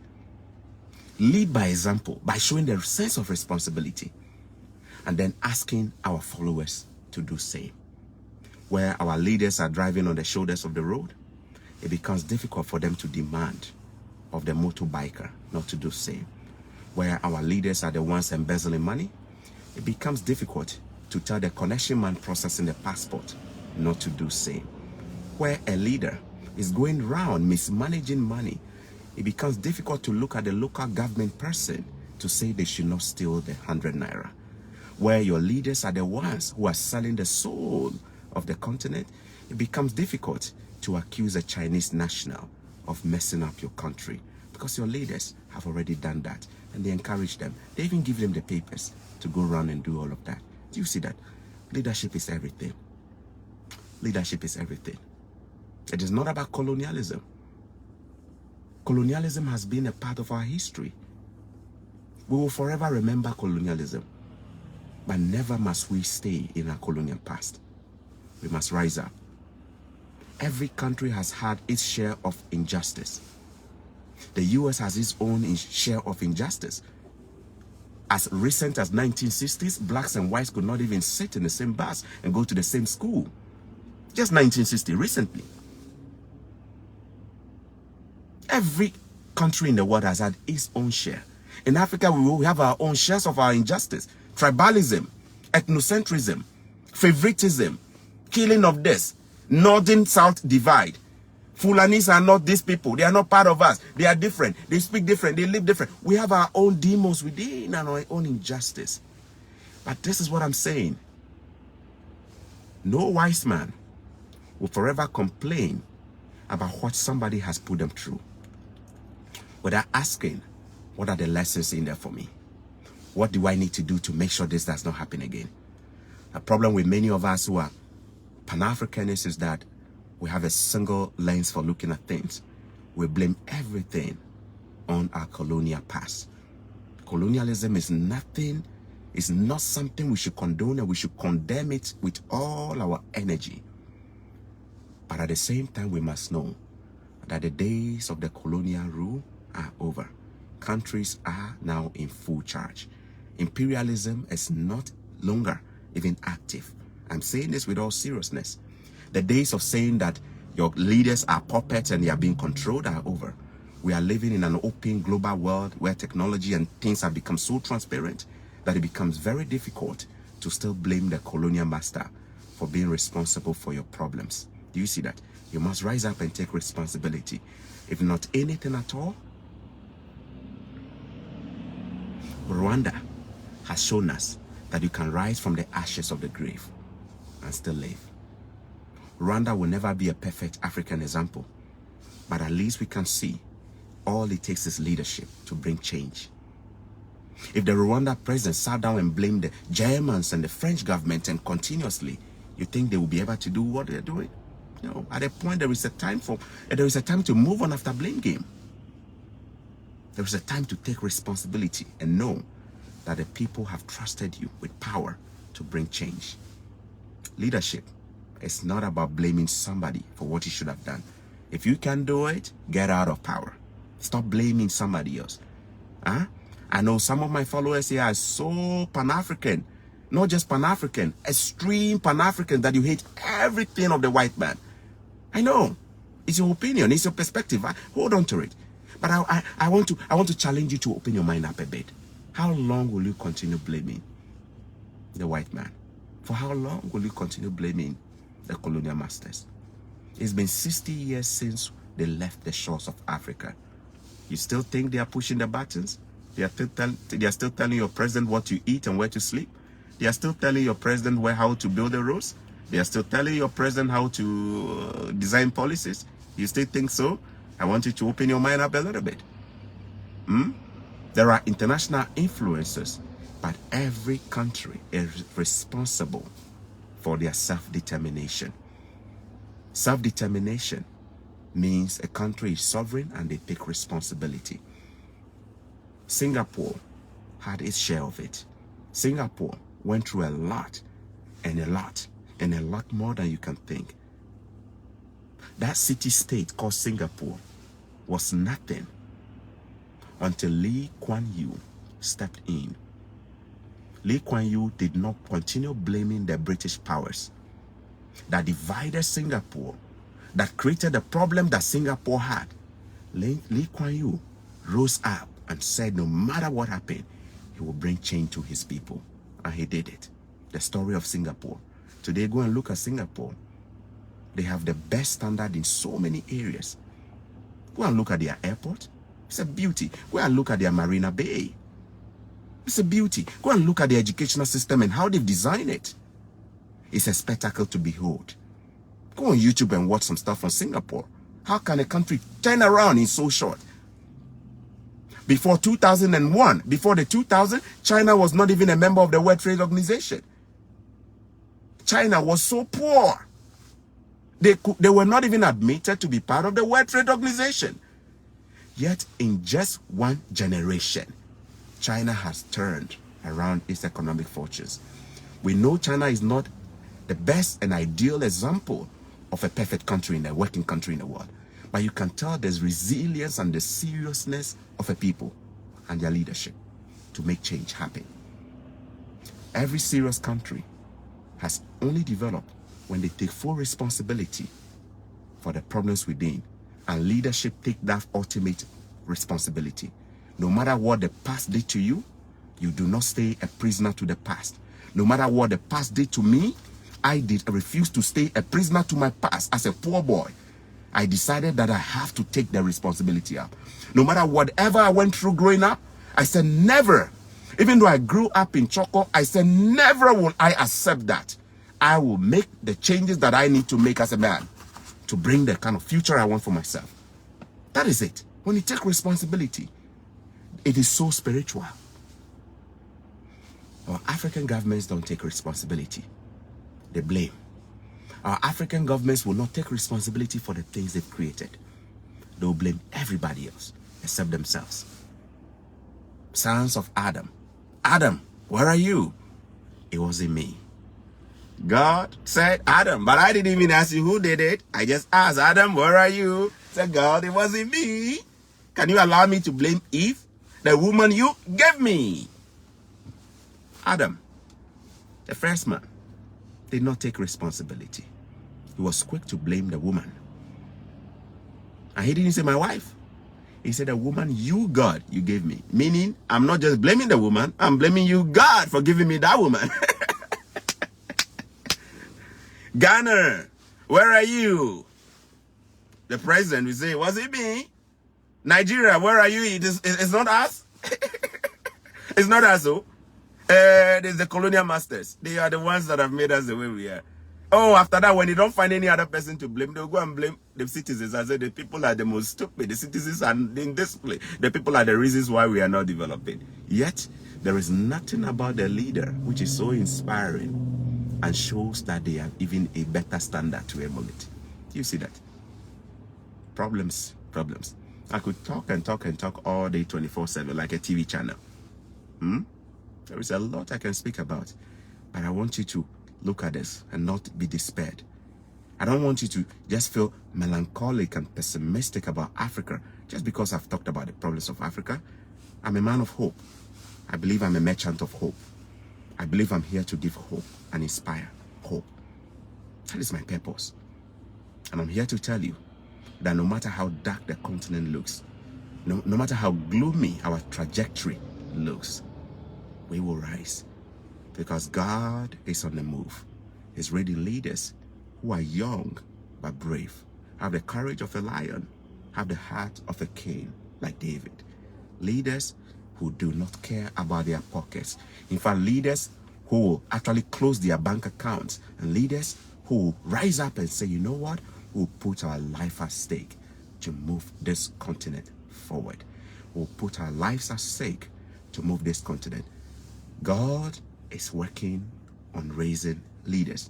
Lead by example, by showing the sense of responsibility. And then asking our followers to do same. Where our leaders are driving on the shoulders of the road, it becomes difficult for them to demand of the motorbiker not to do same. Where our leaders are the ones embezzling money, it becomes difficult to tell the connection man processing the passport not to do same. Where a leader is going around mismanaging money, it becomes difficult to look at the local government person to say they should not steal the 100 naira. Where your leaders are the ones who are selling the soul of the continent, it becomes difficult to accuse a Chinese national of messing up your country, because your leaders have already done that and they encourage them. They even give them the papers to go around and do all of that. Do you see that? Leadership is everything. Leadership is everything. It is not about colonialism. Colonialism has been a part of our history. We will forever remember colonialism, but never must we stay in our colonial past. We must rise up. Every country has had its share of injustice. The US has its own share of injustice. As recent as 1960s, blacks and whites could not even sit in the same bus and go to the same school. Just 1960, recently. Every country in the world has had its own share. In Africa, we have our own shares of our injustice. Tribalism, ethnocentrism, favoritism, killing of this, northern-south divide. Fulanis are not these people. They are not part of us. They are different. They speak different. They live different. We have our own demons within and our own injustice. But this is what I'm saying. No wise man will forever complain about what somebody has put them through, without asking, what are the lessons in there for me? What do I need to do to make sure this does not happen again? A problem with many of us who are Pan-Africanists is that we have a single lens for looking at things. We blame everything on our colonial past. Colonialism is nothing, is not something we should condone, and we should condemn it with all our energy. But at the same time, we must know that the days of the colonial rule are over. Countries are now in full charge. Imperialism is not longer even active. I'm saying this with all seriousness. The days of saying that your leaders are puppets and they are being controlled are over. We are living in an open global world where technology and things have become so transparent that it becomes very difficult to still blame the colonial master for being responsible for your problems. Do you see that? You must rise up and take responsibility. If not anything at all, Rwanda has shown us that you can rise from the ashes of the grave and still live. Rwanda will never be a perfect African example, but at least we can see all it takes is leadership to bring change. If the Rwanda president sat down and blamed the Germans and the French government and continuously, you think they will be able to do what they're doing? No, at a point there is a time to move on after blame game. There is a time to take responsibility and know that the people have trusted you with power to bring change. Leadership is not about blaming somebody for what you should have done. If you can do it, get out of power. Stop blaming somebody else. I know some of my followers here are so Pan-African. Not just Pan-African, extreme Pan-African, that you hate everything of the white man. I know. It's your opinion. It's your perspective. Hold on to it. But I want to challenge you to open your mind up a bit. How long will you continue blaming the white man? For how long will you continue blaming the colonial masters? It's been 60 years since they left the shores of Africa. You still think they are pushing the buttons? They are still telling your president what to eat and where to sleep? They are still telling your president how to build the roads? They are still telling your president how to design policies? You still think so? I want you to open your mind up a little bit. There are international influences, but every country is responsible for their self-determination. Self-determination means a country is sovereign and they take responsibility. Singapore had its share of it. Singapore went through a lot and a lot and a lot more than you can think. That city-state called Singapore was nothing until Lee Kuan Yew stepped in. Lee Kuan Yew did not continue blaming the British powers that divided Singapore, that created the problem that Singapore had. Lee Kuan Yew rose up and said no matter what happened, he will bring change to his people. And he did it. The story of Singapore. Today, go and look at Singapore. They have the best standard in so many areas. Go and look at their airport. It's a beauty. Go and look at their Marina Bay. It's a beauty. Go and look at the educational system and how they've designed it. It's a spectacle to behold. Go on YouTube and watch some stuff from Singapore. How can a country turn around in so short? Before 2001, before the 2000, China was not even a member of the World Trade Organization. China was so poor. They were not even admitted to be part of the World Trade Organization. Yet in just one generation, China has turned around its economic fortunes. We know China is not the best and ideal example of a perfect country in a working country in the world. But you can tell there's resilience and the seriousness of a people and their leadership to make change happen. Every serious country has only developed when they take full responsibility for the problems within, and leadership take that ultimate responsibility. No matter what the past did to you, you do not stay a prisoner to the past. No matter what the past did to me, I refuse to stay a prisoner to my past. As a poor boy, I decided that I have to take the responsibility up. No matter whatever I went through growing up, I said never. Even though I grew up in Choco, I said never will I accept that. I will make the changes that I need to make as a man to bring the kind of future I want for myself. That is it. When you take responsibility, it is so spiritual. Our African governments don't take responsibility. They blame. Our African governments will not take responsibility for the things they've created. They'll blame everybody else except themselves. Sons of Adam. Adam, where are you? It wasn't me. God said, Adam, but I didn't even ask you who did it. I just asked, Adam, where are you? Said, God, it wasn't me. Can you allow me to blame Eve, the woman you gave me? Adam, the first man, did not take responsibility. He was quick to blame the woman. And he didn't say my wife. He said the woman you, God, you gave me. Meaning, I'm not just blaming the woman, I'm blaming you, God, for giving me that woman. Ghana, where are you? The president will say, was it me? Nigeria, where are you? It's not us. It's not us, oh. There's the colonial masters. They are the ones that have made us the way we are. Oh, after that, when they don't find any other person to blame, they'll go and blame the citizens. I said the people are the most stupid. The citizens are in this place. The people are the reasons why we are not developing. Yet, there is nothing about the leader which is so inspiring and shows that they have even a better standard to emulate. You see that? Problems, problems. I could talk and talk and talk all day 24/7 like a TV channel. There is a lot I can speak about, but I want you to look at this and not be despaired. I don't want you to just feel melancholic and pessimistic about Africa just because I've talked about the problems of Africa. I'm a man of hope. I believe I'm a merchant of hope. I believe I'm here to give hope and inspire hope. That is my purpose. And I'm here to tell you that no matter how dark the continent looks, no matter how gloomy our trajectory looks, we will rise, because God is on the move. He's ready leaders who are young but brave, have the courage of a lion, have the heart of a king like David. Leaders who do not care about their pockets. In fact, leaders who will actually close their bank accounts, and leaders who will rise up and say, you know what, we'll put our life at stake to move this continent forward. We'll put our lives at stake to move this continent. God is working on raising leaders.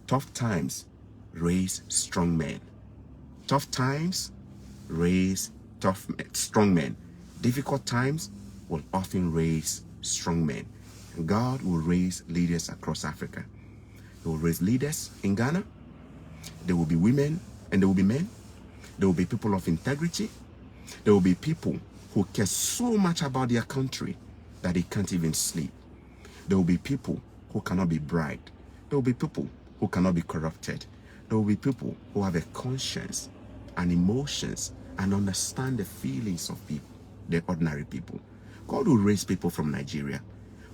Tough times raise strong men. Tough times raise strong men. Difficult times will often raise strong men. And God will raise leaders across Africa. He will raise leaders in Ghana. There will be women and there will be men. There will be people of integrity. There will be people who care so much about their country that they can't even sleep. There will be people who cannot be bribed. There will be people who cannot be corrupted. There will be people who have a conscience and emotions and understand the feelings of people, the ordinary people. God will raise people from Nigeria.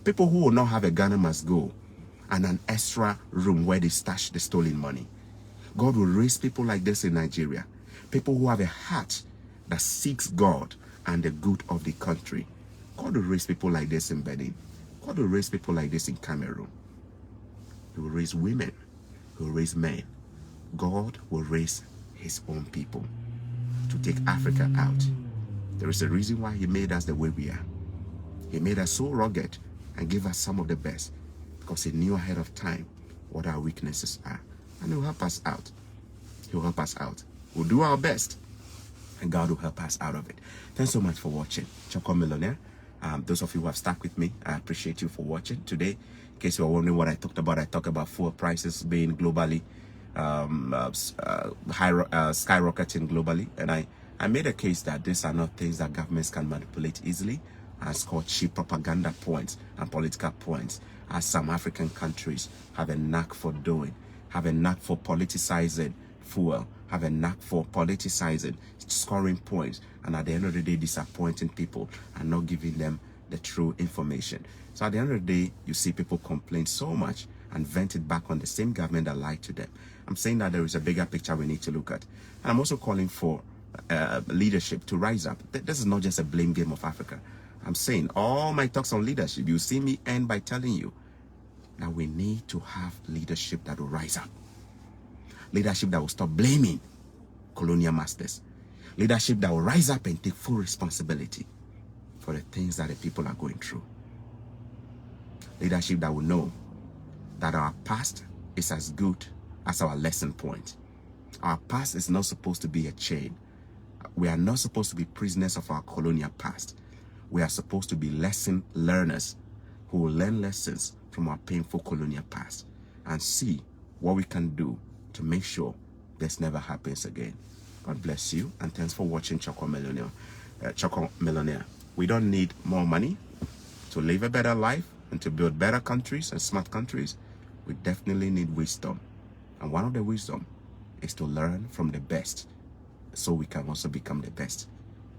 People who will not have a Ghana must go and an extra room where they stash the stolen money. God will raise people like this in Nigeria. People who have a heart that seeks God and the good of the country. God will raise people like this in Benin. God will raise people like this in Cameroon. He will raise women. He will raise men. God will raise his own people to take Africa out. There is a reason why he made us the way we are. He made us so rugged and gave us some of the best because he knew ahead of time what our weaknesses are. And he'll help us out. He'll help us out. We'll do our best and God will help us out of it. Thanks so much for watching. Choco Millionaire. Those of you who have stuck with me, I appreciate you for watching today. In case you are wondering what I talked about, I talked about fuel prices being globally skyrocketing globally, and I made a case that these are not things that governments can manipulate easily and score cheap propaganda points and political points, as some African countries have a knack for doing, have a knack for politicizing fuel, have a knack for politicizing, scoring points, and at the end of the day disappointing people and not giving them the true information. So at the end of the day, you see people complain so much and vent it back on the same government that lied to them. I'm saying that there is a bigger picture we need to look at. And I'm also calling for leadership to rise up. This is not just a blame game of Africa. I'm saying all my talks on leadership, you see me end by telling you that we need to have leadership that will rise up. Leadership that will stop blaming colonial masters. Leadership that will rise up and take full responsibility for the things that the people are going through. Leadership that will know that our past is as good as our lesson point. Our past is not supposed to be a chain. We are not supposed to be prisoners of our colonial past. We are supposed to be lesson learners who will learn lessons from our painful colonial past and see what we can do to make sure this never happens again. God bless you, and thanks for watching Choco Millionaire. We don't need more money to live a better life and to build better countries and smart countries. We definitely need wisdom. And one of the wisdom is to learn from the best so we can also become the best.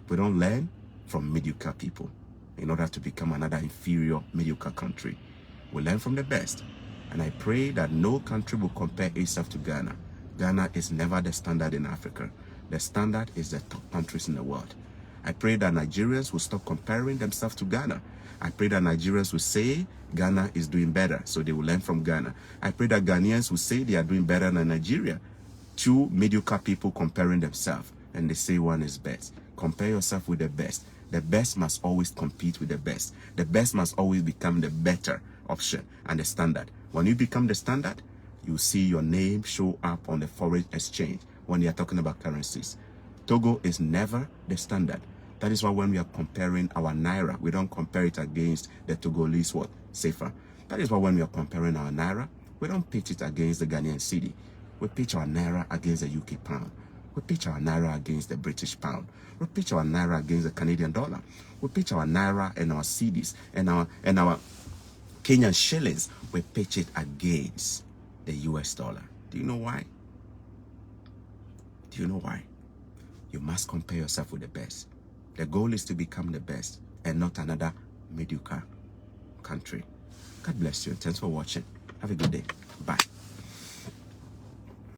We don't learn from mediocre people in order to become another inferior mediocre country. We learn from the best. And I pray that no country will compare itself to Ghana. Ghana is never the standard in Africa. The standard is the top countries in the world. I pray that Nigerians will stop comparing themselves to Ghana. I pray that Nigerians will say Ghana is doing better, so they will learn from Ghana. I pray that Ghanaians will say they are doing better than Nigeria. Two mediocre people comparing themselves, and they say one is best. Compare yourself with the best. The best must always compete with the best. The best must always become the better option and the standard. When you become the standard, you see your name show up on the foreign exchange when you are talking about currencies. Togo is never the standard. That is why when we are comparing our naira, we don't compare it against the Togolese what? Safer. That is why when we are comparing our naira, we don't pitch it against the Ghanaian cedi. We pitch our naira against the UK pound. We pitch our naira against the British pound. We pitch our naira against the Canadian dollar. We pitch our naira and our cedis and our Kenyan shillings. We pitch it against the US dollar. Do you know why? Do you know why? You must compare yourself with the best. The goal is to become the best and not another mediocre country. God bless you. Thanks for watching. Have a good day. Bye.